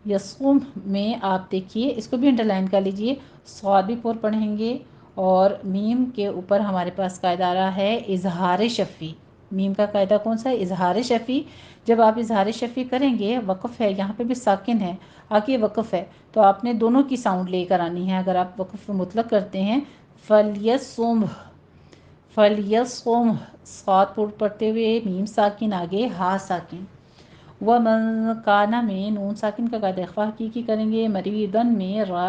یصوم میں آپ دیکھیے، اس کو بھی انڈر لائن کر لیجئے، صاد بھی پر پڑھیں گے، اور میم کے اوپر ہمارے پاس قاعدہ آ رہا ہے اظہار شفی۔ میم کا قاعدہ کون سا ہے؟ اظہار شفی۔ جب آپ اظہار شفی کریں گے، وقف ہے یہاں پہ بھی ساکن ہے، آگے وقف ہے، تو آپ نے دونوں کی ساؤنڈ لے کر آنی ہے۔ اگر آپ وقف مطلق کرتے ہیں فلیصم، فلیصم، صاد پر پڑھتے ہوئے میم ساکن، آگے ہا ساکن۔ ومن کانا میں نون ساکن کا قاعدہ اخفا حقیقی کریں گے، مریدن میں را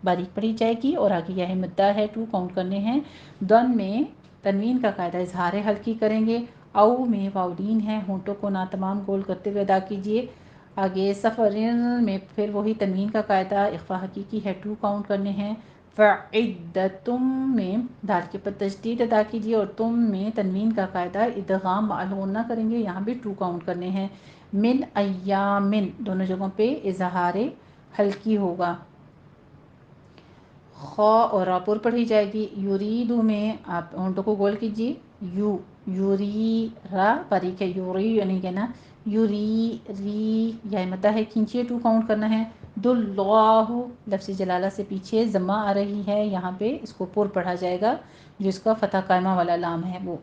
باریک پڑھی جائے گی، اور آگے یہ مدہ ہے، 2 کاؤنٹ کرنے ہیں۔ دن میں تنوین کا قاعدہ اظہار حلقی کریں گے۔ او میں واؤلین ہے، ہونٹوں کو ناتمام گول کرتے ہوئے ادا کیجیے۔ آگے سفرن میں پھر وہی تنوین کا قاعدہ اخفا حقیقی ہے، 2 کاؤنٹ کرنے ہیں۔ فعدتم میں دال کے پر تشدید ادا کیجیے، اور تم میں تنوین کا قاعدہ ادغام مع الغنہ کریں گے، یہاں بھی 2 کاؤنٹ کرنے ہیں۔ من ایامن، دونوں جگہوں پہ اظہار حلقی ہوگا، خا اور را پر پڑھی جائے گی۔ یوریدو میں آپ ہونٹوں کو گول کیجیے، یوری را باریک ہے، یوری نہیں کہنا، یوری ری، یا مدہ ہے، کھینچیے، 2 کاؤنٹ کرنا ہے۔ داللہ، لفظ جلالہ سے پیچھے ضمہ آ رہی ہے، یہاں پہ اس کو پر پڑھا جائے گا، جس کا فتح قائمہ والا لام ہے وہ۔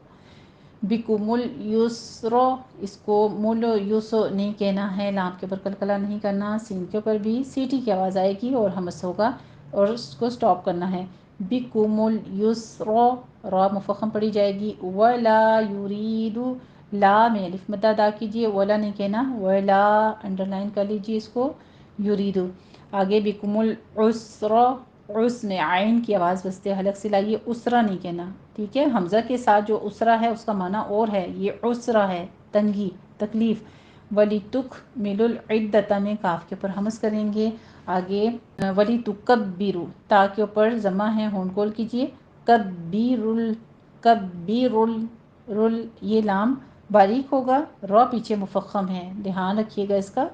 بکم الیسر، اس کو مل یس نہیں کہنا ہے، لام کے اوپر قلقلہ نہیں کرنا، سین کے اوپر بھی سیٹی کی آواز آئے گی اور ہمس ہوگا، اور اس کو سٹاپ کرنا ہے۔ بکم الیسر، را مفخم پڑھی جائے گی۔ ولا یرید، لا میں الف مدہ ادا کیجیے، ولا نہیں کہنا، ولا انڈر لائن کر لیجیے اس کو، یرید۔ آگے بکم العسر، عس میں عین کی آواز وسط حلق سے لائیے، اسرا نہیں کہنا، ٹھیک ہے، حمزہ کے ساتھ جو اسرا ہے اس کا معنی اور ہے، یہ عسرا ہے، تنگی، تکلیف۔ وَلِتُكْمِلُوا الْعِدَّةَ میں کاف کے اوپر ہمس کریں گے۔ آگے وَلِتُكَبِّرُوا، تا کے اوپر ضمہ ہے، ہونٹ گول کیجیے، کبیرل، یہ لام باریک ہوگا، را پیچھے مفخم ہے، دھیان رکھیے گا اس کا،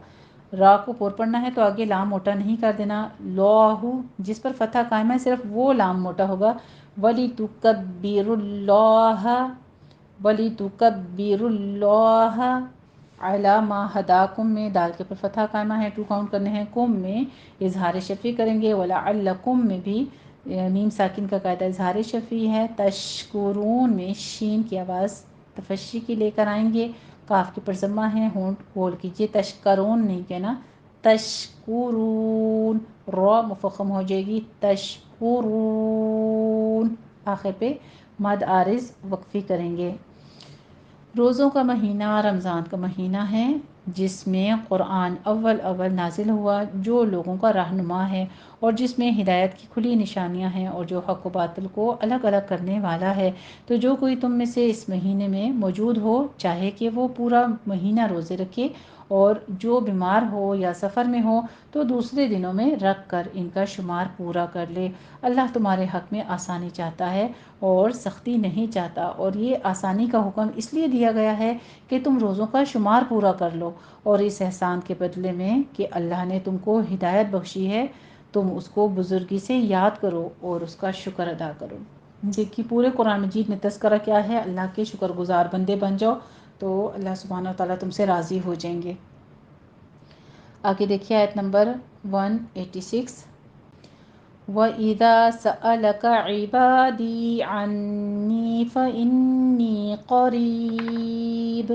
را کو پر پڑھنا ہے تو آگے لام موٹا نہیں کر دینا۔ لوہو، جس پر فتح قائم ہے صرف وہ لام موٹا ہوگا۔ وَلِتُكَبِّرُوا اللَّهَ، وَلِتُكَبِّرُوا اللَّهَ عَلَى مَا هَدَاكُم میں دال کے پر فتحہ قائمہ ہے، 2 کاؤنٹ کرنے ہیں، کم میں اظہار شفیع کریں گے، وَلَعَلَّكُم میں بھی میم ساکن کا قاعدہ اظہار شفیع ہے، تشکرون میں شین کی آواز تفشی کی لے کر آئیں گے، کاف کے پر ضمہ ہے، ہونٹ گول کیجئے، تشکرون نہیں کہنا، تشکرون، را مفخم ہو جائے گی، تشکرون، آخر پہ مد عارض وقفی کریں گے۔ روزوں کا مہینہ رمضان کا مہینہ ہے جس میں قرآن اول نازل ہوا، جو لوگوں کا رہنما ہے اور جس میں ہدایت کی کھلی نشانیاں ہیں اور جو حق و باطل کو الگ الگ کرنے والا ہے۔ تو جو کوئی تم میں سے اس مہینے میں موجود ہو چاہے کہ وہ پورا مہینہ روزے رکھے، اور جو بیمار ہو یا سفر میں ہو تو دوسرے دنوں میں رکھ کر ان کا شمار پورا کر لے۔ اللہ تمہارے حق میں آسانی چاہتا ہے اور سختی نہیں چاہتا، اور یہ آسانی کا حکم اس لیے دیا گیا ہے کہ تم روزوں کا شمار پورا کر لو، اور اس احسان کے بدلے میں کہ اللہ نے تم کو ہدایت بخشی ہے تم اس کو بزرگی سے یاد کرو اور اس کا شکر ادا کرو۔ دیکھیے پورے قرآن مجید میں تذکرہ کیا ہے، اللہ کے شکر گزار بندے بن جاؤ تو اللہ سبحانہ وتعالیٰ تم سے راضی ہو جائیں گے۔ آگے دیکھیے آیت نمبر 186، وَإِذَا سَأَلَكَ عِبَادِي عَنِّي فَإِنِّي قَرِيبٌ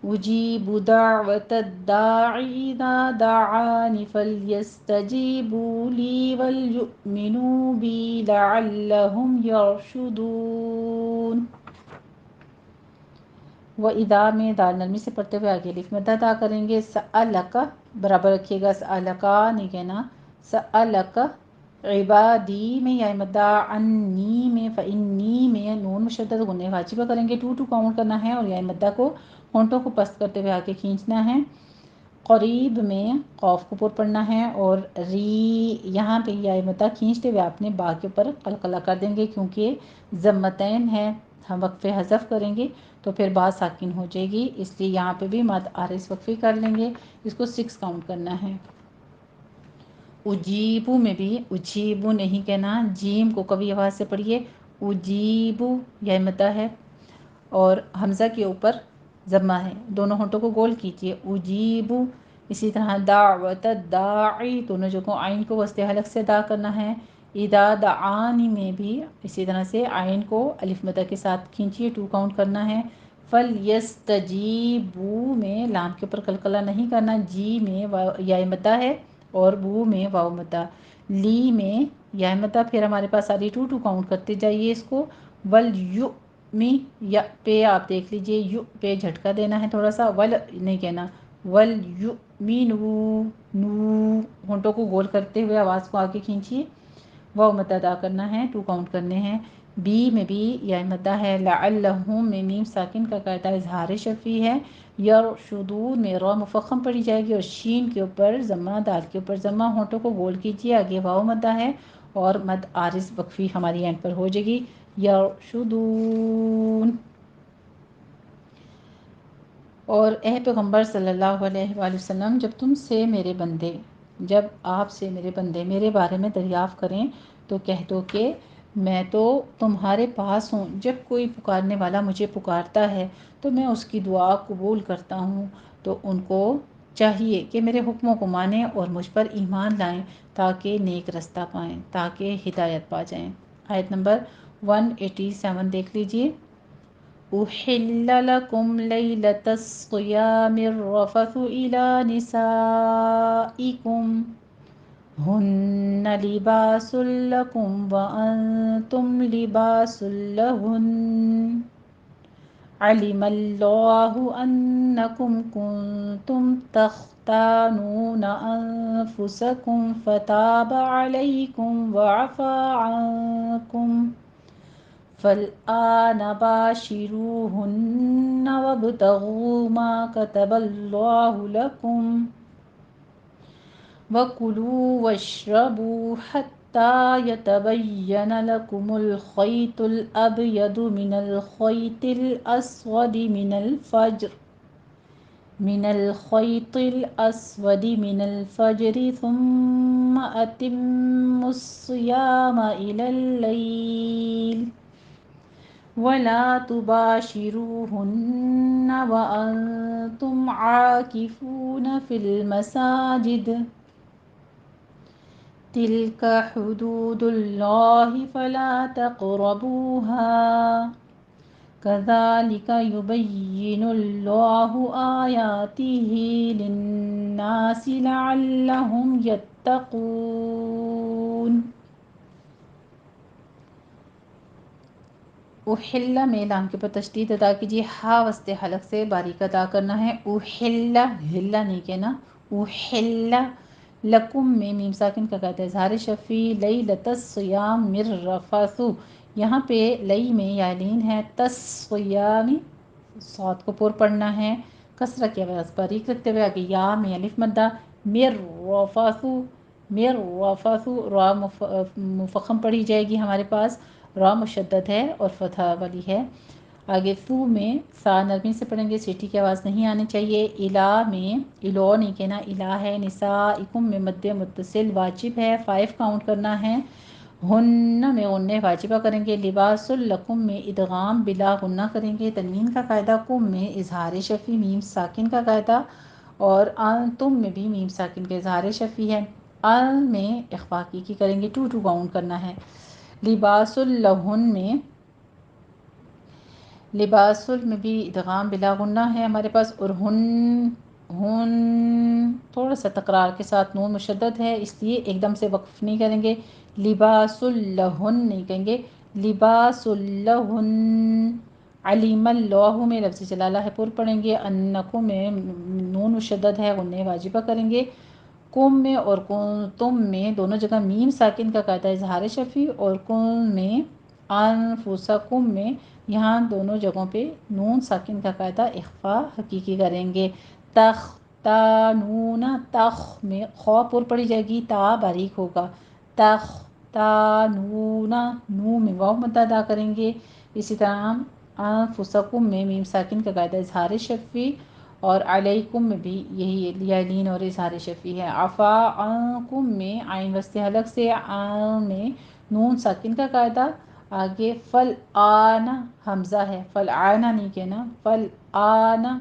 أُجِيبُ دَعْوَةَ الدَّاعِ إِذَا دَعَانِ فَلْيَسْتَجِيبُوا لِي وَلْيُؤْمِنُوا بِي لَعَلَّهُمْ يَرْشُدُونَ۔ وَإِذَا میں دال نرمی سے پڑھتے ہوئے آگے الف مد ادا کریں گے، سألک برابر رکھیے گا، سألکا نہیں کہنا، سألک عبادی میں یا مدہ، انی میں، فإنی میں نون مشدد غنہ واجبہ کریں گے، 2 کاؤنٹ کرنا ہے اور یا مدہ کو ہونٹوں کو پست کرتے ہوئے آگے کھینچنا ہے۔ قریب میں قوف کو پر پڑھنا ہے، اور ری یہاں پہ یا مدہ کھینچتے ہوئے آپ نے با کے اوپر قلقلہ کر دیں گے، کیونکہ ضمتین ہے، ہم وقفے حذف کریں گے تو پھر با ساکن ہو جائے گی، اس لیے یہاں پہ بھی مد عارض وقفی کر لیں گے، اس کو 6 کاؤنٹ کرنا ہے۔ اجیبو میں بھی اجیبو نہیں کہنا، جیم کو کبھی آواز سے پڑھیے، اجیبو یہ مدہ ہے اور حمزہ کے اوپر ضمہ ہے، دونوں ہونٹوں کو گول کیجئے، اجیبو۔ اسی طرح دعوت الداعی دونوں جگہوں عین کو وسط حلق سے ادا کرنا ہے۔ اذا دعانی میں بھی اسی طرح سے عین کو الف مدہ کے ساتھ کھینچیے، 2 کاؤنٹ کرنا ہے۔ فلیستجیبو میں لام کے اوپر قلقلہ نہیں کرنا، جی میں یا مدہ ہے اور بو میں واو مدہ، لی میں یا مدہ، پھر ہمارے پاس ساری 2 کاؤنٹ کرتے جائیے اس کو، ولیؤمی یا پہ آپ دیکھ لیجئے، یو پہ جھٹکا دینا ہے تھوڑا سا، ول نہیں کہنا، ولیؤمنو، نو ہونٹوں کو گول کرتے ہوئے آواز کو آگے کھینچیے، واو مدہ ادا کرنا ہے، 2 کاؤنٹ کرنے ہیں۔ بی میں بھی یا مدہ ہے، لعلہم میں میم ساکن کا قاعدہ اظہار شفیع ہے، یرشدون میں را مفخم پڑھی جائے گی اور شین کے اوپر ضمہ، دال کے اوپر ضمہ، ہونٹوں کو گول کیجیے، آگے واو مدہ ہے اور مد عارض وقفی ہماری اینڈ پر ہو جائے گی، یرشدون۔ اور اے پیغمبر صلی اللہ علیہ وآلہ وسلم، جب آپ سے میرے بندے میرے بارے میں دریافت کریں تو کہہ دو کہ میں تو تمہارے پاس ہوں، جب کوئی پکارنے والا مجھے پکارتا ہے تو میں اس کی دعا قبول کرتا ہوں، تو ان کو چاہیے کہ میرے حکموں کو مانیں اور مجھ پر ایمان لائیں تاکہ نیک رستہ پائیں، تاکہ ہدایت پا جائیں۔ آیت نمبر 187 دیکھ لیجئے، أحل لكم ليلة الصيام الرفث إلى نسائكم هن لباس لكم وأنتم لباس لهن علم الله أنكم كنتم تختانون أنفسكم فتاب عليكم وعفى عنكم فالآن باشروهن وابتغوا ما كتب الله لكم وكلوا واشربوا حتى يتبين لكم الخيط الأبيض من الخيط الأسود من الفجر ثم أتموا الصيام إلى الليل ولا تباشروهن وأنتم عاكفون في المساجد تلك حدود الله فلا تقربوها كذلك يبين الله آياته للناس لعلهم يتقون۔ احلا میں لام کے اوپر تشدید ادا کیجیے، ہا وسط حلق سے باریک ادا کرنا ہے، احلا ہلا نہیں کہنا، احلا لکم میں میم ساکن کا قاعدہ اظہار شفی، لیلۃ الصیام من رفث، یہاں پہ لئی میں یالین ہے، تصیامی صاد کو پور پڑھنا ہے، کسرہ کی آواز باریک رکھتے ہوئے آگے یا میں الف مدہ، مر رفث، مر رفث، را مفخم پڑھی جائے گی ہمارے پاس، را مشدد ہے اور فتح والی ہے، آگے فو میں سا نرمی سے پڑھیں گے، سیٹی کی آواز نہیں آنی چاہیے، الا میں الو نہیں کہنا، الا ہے، نسائکم میں مد متصل واجب ہے، 5 کاؤنٹ کرنا ہے، ہن میں غنہ واجبہ کریں گے، لباس لکم میں ادغام بلا غنہ کریں گے، تنوین کا قاعدہ، کم میں اظہار شفی میم ساکن کا قاعدہ، اور تم میں بھی میم ساکن کا اظہار شفی ہے، میں اخفا کی کریں گے، 2 کاؤنٹ کرنا ہے، لباس لہن میں لباس میں بھی ادغام بلا غنہ ہے ہمارے پاس، اور ہن تھوڑا سا تکرار کے ساتھ نون مشدد ہے، اس لیے ایک دم سے وقف نہیں کریں گے، لباس لہن نہیں کہیں گے، لباس لہن، علیم اللہ میں لفظ جلالہ ہے پر پڑھیں گے، انکم میں نون مشدد ہے غنہ واجبہ کریں گے، کم میں اور تم میں دونوں جگہ میم ساکن کا قاعدہ اظہار شفی، اور کم میں انفسکم میں یہاں دونوں جگہوں پہ نون ساکن کا قاعدہ اخفا حقیقی کریں گے، تختانون، تخ میں خو پر پڑھی جائے گی، تا باریک ہوگا، تختانون، نو میں واو مد ادا کریں گے، اسی طرح انفسکم میں میم ساکن کا قاعدہ اظہار شفی، اور علیکم میں بھی یہی لیالین اور اظہار شفی ہے، عفا عنکم میں عین وسط حلق سے، میں نون ساکن کا قاعدہ، آگے فل آنا حمزہ ہے، فل آنا نہیں کہنا، فل آنا،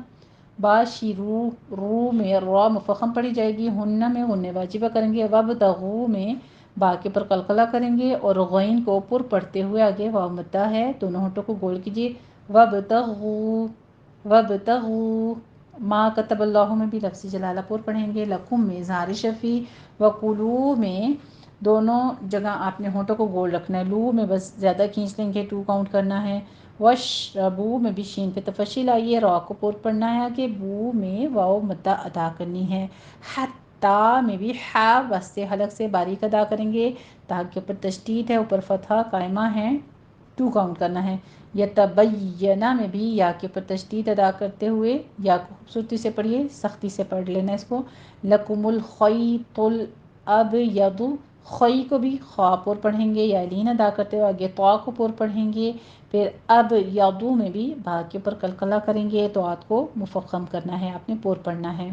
باشرو، رو میں را مفخم پڑھی جائے گی، ہن میں غنہ واجبہ کریں گے، وابتغوا میں با کے پر قلقلہ کریں گے، اور غین کو پر پڑھتے ہوئے آگے واو مدہ ہے، دونوں ہونٹوں کو گول کیجیے، وابتغوا، وابتغوا، ما کتب اللہ میں بھی لفظ جلالہ پر پڑھیں گے، لکم میں اظہار شفی، وکلوا میں دونوں جگہ آپ نے ہونٹوں کو گول رکھنا ہے، لو میں بس زیادہ کھینچ لیں گے، 2 کاؤنٹ کرنا ہے، وشربو میں بھی شین پہ تفصیل آئی ہے، را کو پور پڑھنا ہے، کہ بو میں واو مدہ ادا کرنی ہے، حتی میں بھی حا وسط حلق سے باریک ادا کریں گے، تا کے اوپر تشدید ہے، اوپر فتحہ قائمہ ہے، 2 کاؤنٹ کرنا ہے، یتبینہ میں بھی یا کے اوپر تشدید ادا کرتے ہوئے یا کو خوبصورتی سے پڑھیے، سختی سے پڑھ لینا اس کو، لکم الخیط الابیض، خی کو بھی خوا پر پڑھیں گے یا لین ادا کرتے ہوئے آگے طا کو پر پڑھیں گے، پھر اب یادو میں بھی با کے اوپر قلقلہ کریں گے، تو آت کو مفخم کرنا ہے، آپ نے پر پڑھنا ہے،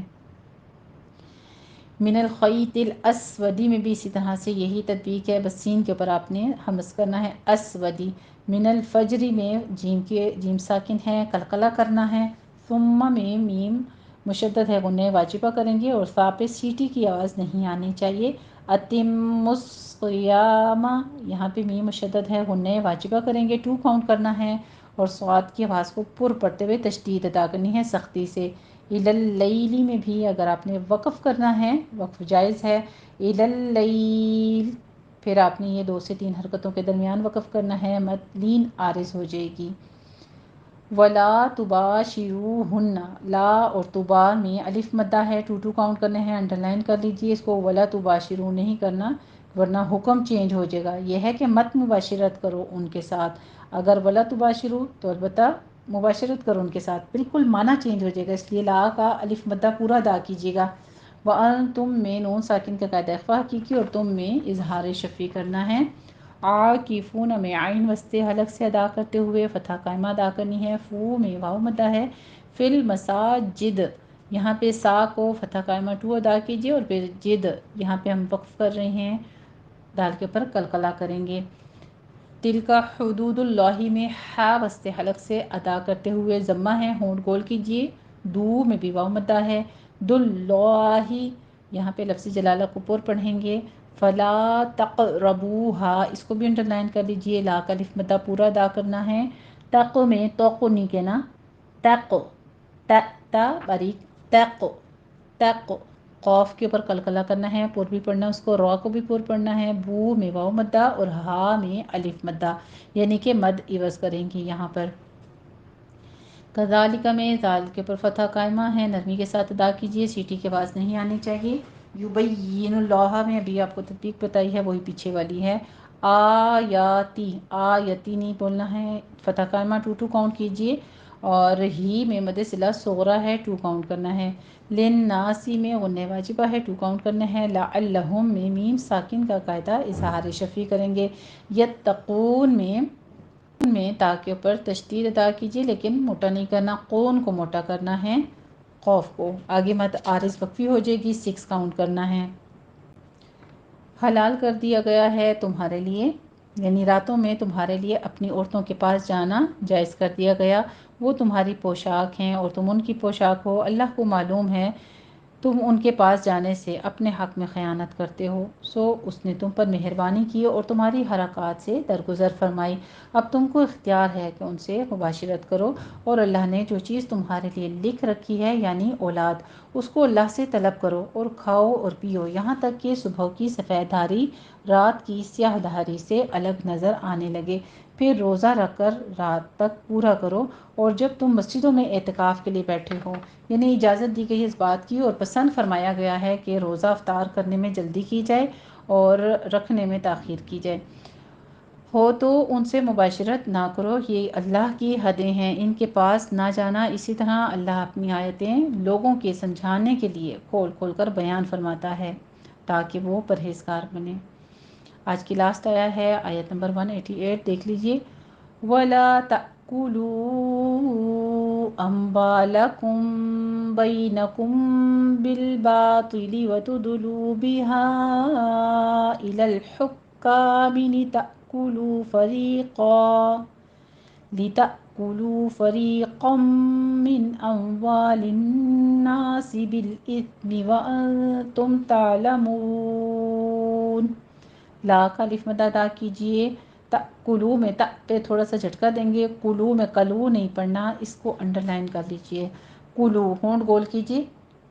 من الخیط الاسودی میں بھی اسی طرح سے یہی تطبیق ہے، بس سین کے اوپر آپ نے حمز کرنا ہے، اسودی، من الفجری میں جیم ساکن ہے، قلقلہ کرنا ہے، ثم میں میم مشدد ہے غنہ واجبہ کریں گے، اور فا پہ سیٹی کی آواز نہیں آنی چاہیے، اتم الصیام، یہاں پہ میم مشدد ہے غنہ واجبہ کریں گے، 2 کاؤنٹ کرنا ہے، اور صاد کی آواز کو پر پڑھتے ہوئے تشدید ادا کرنی ہے سختی سے، الی اللیل میں بھی اگر آپ نے وقف کرنا ہے، وقف جائز ہے، الی اللیل، پھر آپ نے یہ 2 سے 3 حرکتوں کے درمیان وقف کرنا ہے، مد لین عارض ہو جائے گی، ولا تباشروہن، لا اور تبا میں الف مدہ ہے، 2 کاؤنٹ کرنے ہیں، انڈر لائن کر لیجئے اس کو، ولا تباشرو نہیں کرنا ورنہ حکم چینج ہو جائے گا، یہ ہے کہ مت مباشرت کرو ان کے ساتھ، اگر ولا تباشرو تو البتہ مباشرت کرو ان کے ساتھ، بالکل معنی چینج ہو جائے گا، اس لیے لا کا الف مدہ پورا ادا کیجیے گا، وَأَنْتُم میں نون ساکن کا قاعدہ اخفا حقیقی اور تم میں اظہار شفی کرنا ہے، عاکفون میں عین وسط حلق سے ادا کرتے ہوئے فتح قائمہ ادا کرنی ہے، فو میں واو مدہ ہے، فی المساجد، یہاں پہ سا کو فتح قائمہ 2 ادا کیجیے، اور پھر جد یہاں پہ ہم وقف کر رہے ہیں، دال کے اوپر قلقلہ کریں گے، تلک حدود اللہ میں ہا وسط حلق سے ادا کرتے ہوئے ضمہ ہے، ہونٹ گول کیجیے، دو میں بھی واو مدہ ہے، داللہ یہاں پہ لفظ جلالہ کو پر پڑھیں گے، فلا تقربوها اس کو بھی انڈر لائن کر لیجیے، لا کا الف مدہ پورا ادا کرنا ہے، تق میں توق نہیں کہنا، تق تا باریک تق تق، قوف کے اوپر قلقلہ کرنا ہے، پر بھی پڑھنا اس کو، را کو بھی پر پڑھنا ہے، بو میں واو مدہ اور ہا میں الف مدہ، یعنی کہ مد عوض کریں گے یہاں پر۔ کذالک میں زال کے اوپر فتح قائمہ ہے، نرمی کے ساتھ ادا کیجیے، سیٹی کی آواز نہیں آنی چاہیے۔ یبین اللہ میں ابھی آپ کو تطبیق بتائی ہے، وہی پیچھے والی ہے، آیاتی آیتی نہیں بولنا ہے، فتح قائمہ 2 کاؤنٹ کیجیے، اور ہی میں مد صلہ صغرا ہے 2 کاؤنٹ کرنا ہے، للناسی میں غنہ واجبہ ہے 2 کاؤنٹ کرنا ہے، لعلہم میں میم ساکن کا قاعدہ اظہار شفیع کریں گے، یتقون میں تا کے اوپر تشدید ادا کیجیے لیکن موٹا نہیں کرنا، قون کو موٹا کرنا ہے، قوف کو آگے مد عارض وقفی ہو جائے گی، 6 کاؤنٹ کرنا ہے۔ حلال کر دیا گیا ہے تمہارے لیے، یعنی راتوں میں تمہارے لیے اپنی عورتوں کے پاس جانا جائز کر دیا گیا، وہ تمہاری پوشاک ہیں اور تم ان کی پوشاک ہو، اللہ کو معلوم ہے تم ان کے پاس جانے سے اپنے حق میں خیانت کرتے ہو، سو اس نے تم پر مہربانی کی اور تمہاری حرکات سے درگزر فرمائی، اب تم کو اختیار ہے کہ ان سے مباشرت کرو، اور اللہ نے جو چیز تمہارے لیے لکھ رکھی ہے یعنی اولاد، اس کو اللہ سے طلب کرو اور کھاؤ اور پیو یہاں تک کہ صبح کی سفید دھاری رات کی سیاہ دھاری سے الگ نظر آنے لگے، پھر روزہ رکھ کر رات تک پورا کرو، اور جب تم مسجدوں میں اعتکاف کے لیے بیٹھے ہو، یعنی اجازت دی گئی اس بات کی اور پسند فرمایا گیا ہے کہ روزہ افطار کرنے میں جلدی کی جائے اور رکھنے میں تاخیر کی جائے، ہو تو ان سے مباشرت نہ کرو، یہ اللہ کی حدیں ہیں، ان کے پاس نہ جانا۔ اسی طرح اللہ اپنی آیتیں لوگوں کے سمجھانے کے لیے کھول کھول کر بیان فرماتا ہے تاکہ وہ پرہیزگار بنے۔ آج کی لاسٹ آیا ہے آیت نمبر 188، دیکھ لیجئے، وَلَا تَأْكُلُوا أَمْوَالَكُمْ بَيْنَكُمْ بِالْبَاطِلِ وَتُدْلُوا بِهَا إِلَى الْحُكَّامِ لِتَأْكُلُوا فَرِيقًا مِّنْ أَمْوَالِ النَّاسِ بِالْإِثْمِ وَأَنْتُمْ تَعْلَمُونَ۔ لا کا الف مد ادا کیجئے، کلو میں تا پہ تھوڑا سا جھٹکا دیں گے، کلو میں کلو نہیں پڑھنا، اس کو انڈر لائن کر لیجئے، کلو ہونٹ گول کیجئے،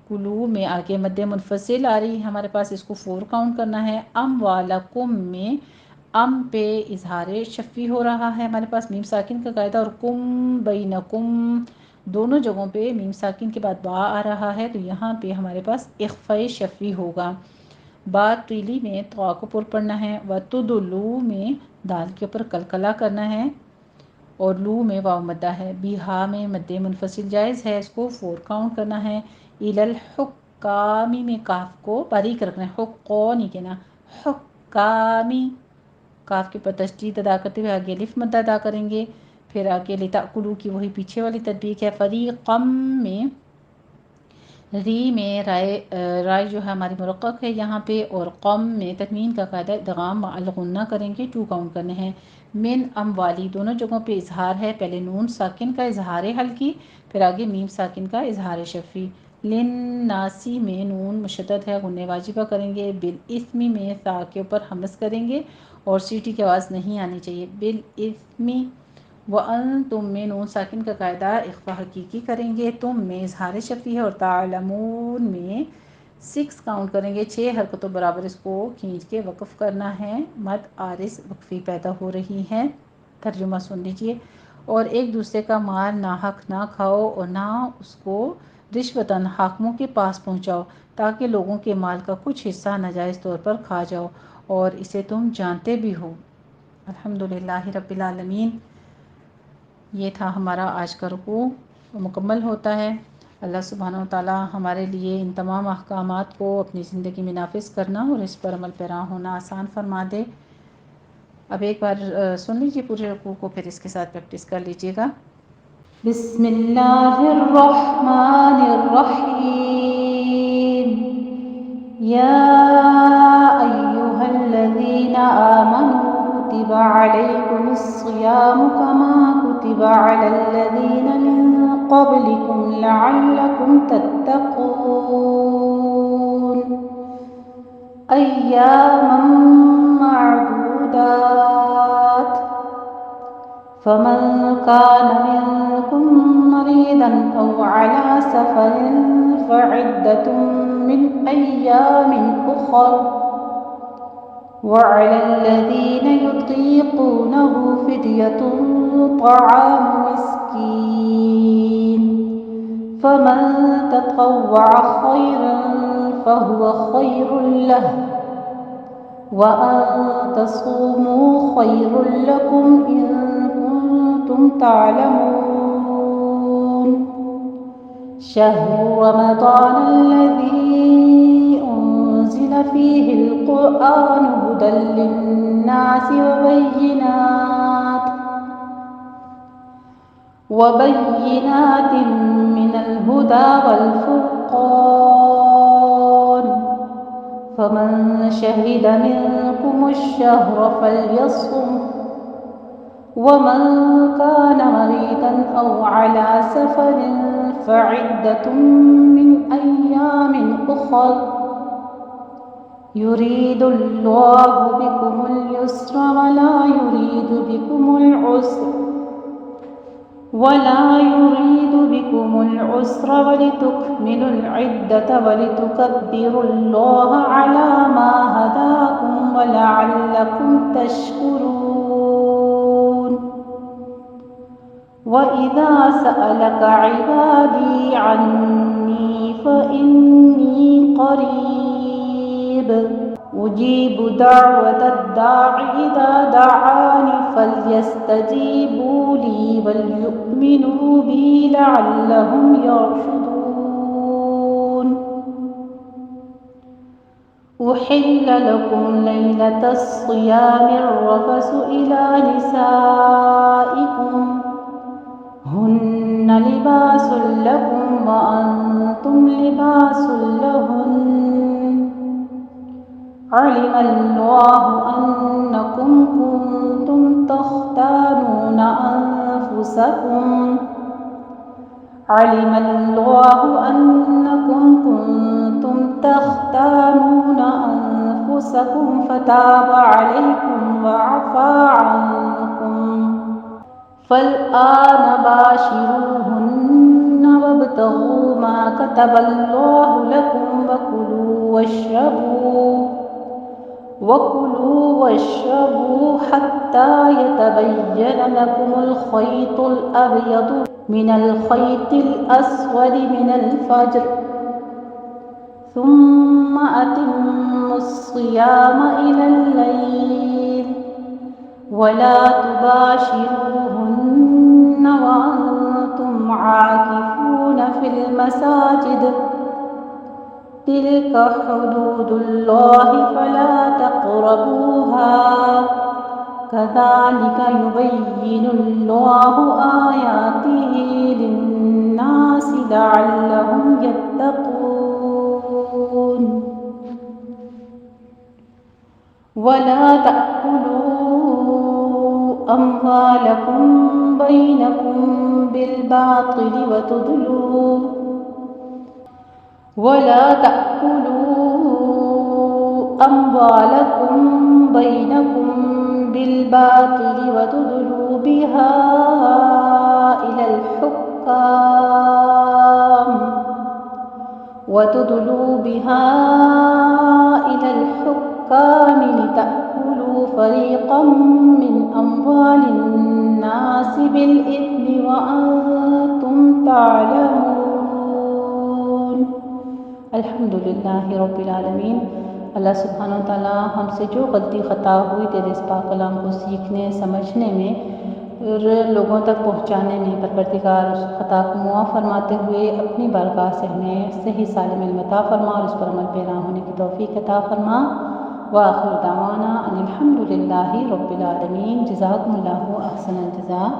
کلو میں آگے مد منفصل آ رہی ہے ہمارے پاس، اس کو 4 کاؤنٹ کرنا ہے، ام والکم میں ام پہ اظہار شفی ہو رہا ہے ہمارے پاس، میم ساکن کا قاعدہ، اور کم بینکم دونوں جگہوں پہ میم ساکن کے بعد با آ رہا ہے، تو یہاں پہ ہمارے پاس اخفاء شفی ہوگا، بات طیلی میں طا کو پر پڑھنا ہے، وَتُدْلُو میں دال کے اوپر قلقلہ کرنا ہے، اور لو میں واو مدہ ہے، بیہا میں مد منفصل جائز ہے، اس کو 4 کاؤنٹ کرنا ہے، اِلَى الْحُکَّامِ میں کاف کو باریک رکھنا ہے، حقو نہیں کہنا، حکامی، کاف کے پر تشدید ادا کرتے ہوئے آگے الف مد ادا کریں گے، پھر آگے لِتَأْكُلُوا کی وہی پیچھے والی تطبیق ہے، فَرِيقًا میں ری میں رائے جو ہے ہماری مرقق ہے یہاں پہ، اور قم میں تنوین کا قاعدہ ادغام مع الغنہ کریں گے، 2 کاؤنٹ کرنے ہیں، من اموالی دونوں جگہوں پہ اظہار ہے، پہلے نون ساکن کا اظہار حلقی، پھر آگے میم ساکن کا اظہار شفی، للناسی میں نون مشدد ہے غنہ واجبہ کریں گے، بالاسم میں تا کے اوپر حمز کریں گے اور سیٹی کی آواز نہیں آنی چاہیے، بالاسم، وَأَنْتُم میں نون ساکن کا قاعدہ اخفاء حقیقی کریں گے، تم میں اظہار شفی ہے، اور تعلمون میں 6 کاؤنٹ کریں گے، 6 حرکتوں برابر اس کو کھینچ کے وقف کرنا ہے، مد عارض وقفی پیدا ہو رہی ہے، ترجمہ سن لیجئے، اور ایک دوسرے کا مال ناحق نہ کھاؤ اور نہ اس کو رشوتاً حاکموں کے پاس پہنچاؤ تاکہ لوگوں کے مال کا کچھ حصہ ناجائز طور پر کھا جاؤ اور اسے تم جانتے بھی ہو۔ الحمدللہ رب العالمین۔ یہ تھا ہمارا آج کا رکوع، مکمل ہوتا ہے۔ اللہ سبحانہ وتعالی ہمارے لیے ان تمام احکامات کو اپنی زندگی میں نافذ کرنا اور اس پر عمل پیرا ہونا آسان فرما دے۔ اب ایک بار سن لیجیے پورے رکوع کو، پھر اس کے ساتھ پریکٹس کر لیجیے گا۔ بسم اللہ الرحمن الرحیم، یا ایہا الذین آمنوا كتب عليكم الصيام كما كتب على الذين من قبلكم لعلكم تتقون أياما معدودات فمن كان منكم مريضا أو على سفر فعدة من أيام أخر وعلى الذين يطيقونه فدية طعام مسكين فمن تطوع خيرا فهو خير له وأن تصوموا خير لكم إن كنتم تعلمون شهر رمضان الذي أنزل فيه القرآن هدى للناس وبينات من الهدى والفرقان فمن شهد منكم الشهر فليصم ومن كان مريضا أو على سفر فعدة من أيام أخر يريد الله بكم اليسر ولا يريد بكم العسر ولتكملوا العدة ولتكبروا الله على ما هداكم ولعلكم تشكرون وإذا سألك عبادي عني فإني قريب أجيب دعوة الداع إذا دعاني فليستجيبوا لي وليؤمنوا بي لعلهم يرشدون أحل لكم ليلة الصيام الرفث إلى نسائكم هن لباس لكم وأنتم لباس لهن علم الله أنكم كنتم تختانون أنفسكم فتاب عليكم وعفى عنكم فالآن باشروهن وابتغوا ما كتب الله لكم وكلوا واشربوا حتى يتبين لكم الخيط الأبيض من الخيط الأسود من الفجر ثم أتموا الصيام إلى الليل ولا تباشروهن وأنتم عاكفون في المساجد تلك حدود الله فلا تقربوها كذلك يبين الله آياته للناس لعلهم يتقون ولا تأكلوا أموالكم بينكم بالباطل وتدلوا بها إلى الحكام لتأكلوا فريقا من أموال الناس بالإثم وأنتم تعلمون الحمدللہ رب العالمین۔ اللہ سبحانہ و تعالیٰ ہم سے جو غلطی خطا ہوئی تیرے اس پاک کلام کو سیکھنے سمجھنے میں اور لوگوں تک پہنچانے میں پروردگار اس خطا کو معاف فرماتے ہوئے اپنی بارگاہ سے ہمیں صحیح سالم علم عطا فرما اور اس پر عمل پیرا ہونے کی توفیق عطا فرما۔ وآخر دعوانا ان الحمدللہ رب العالمین۔ جزاکم اللہ احسن الجزاء۔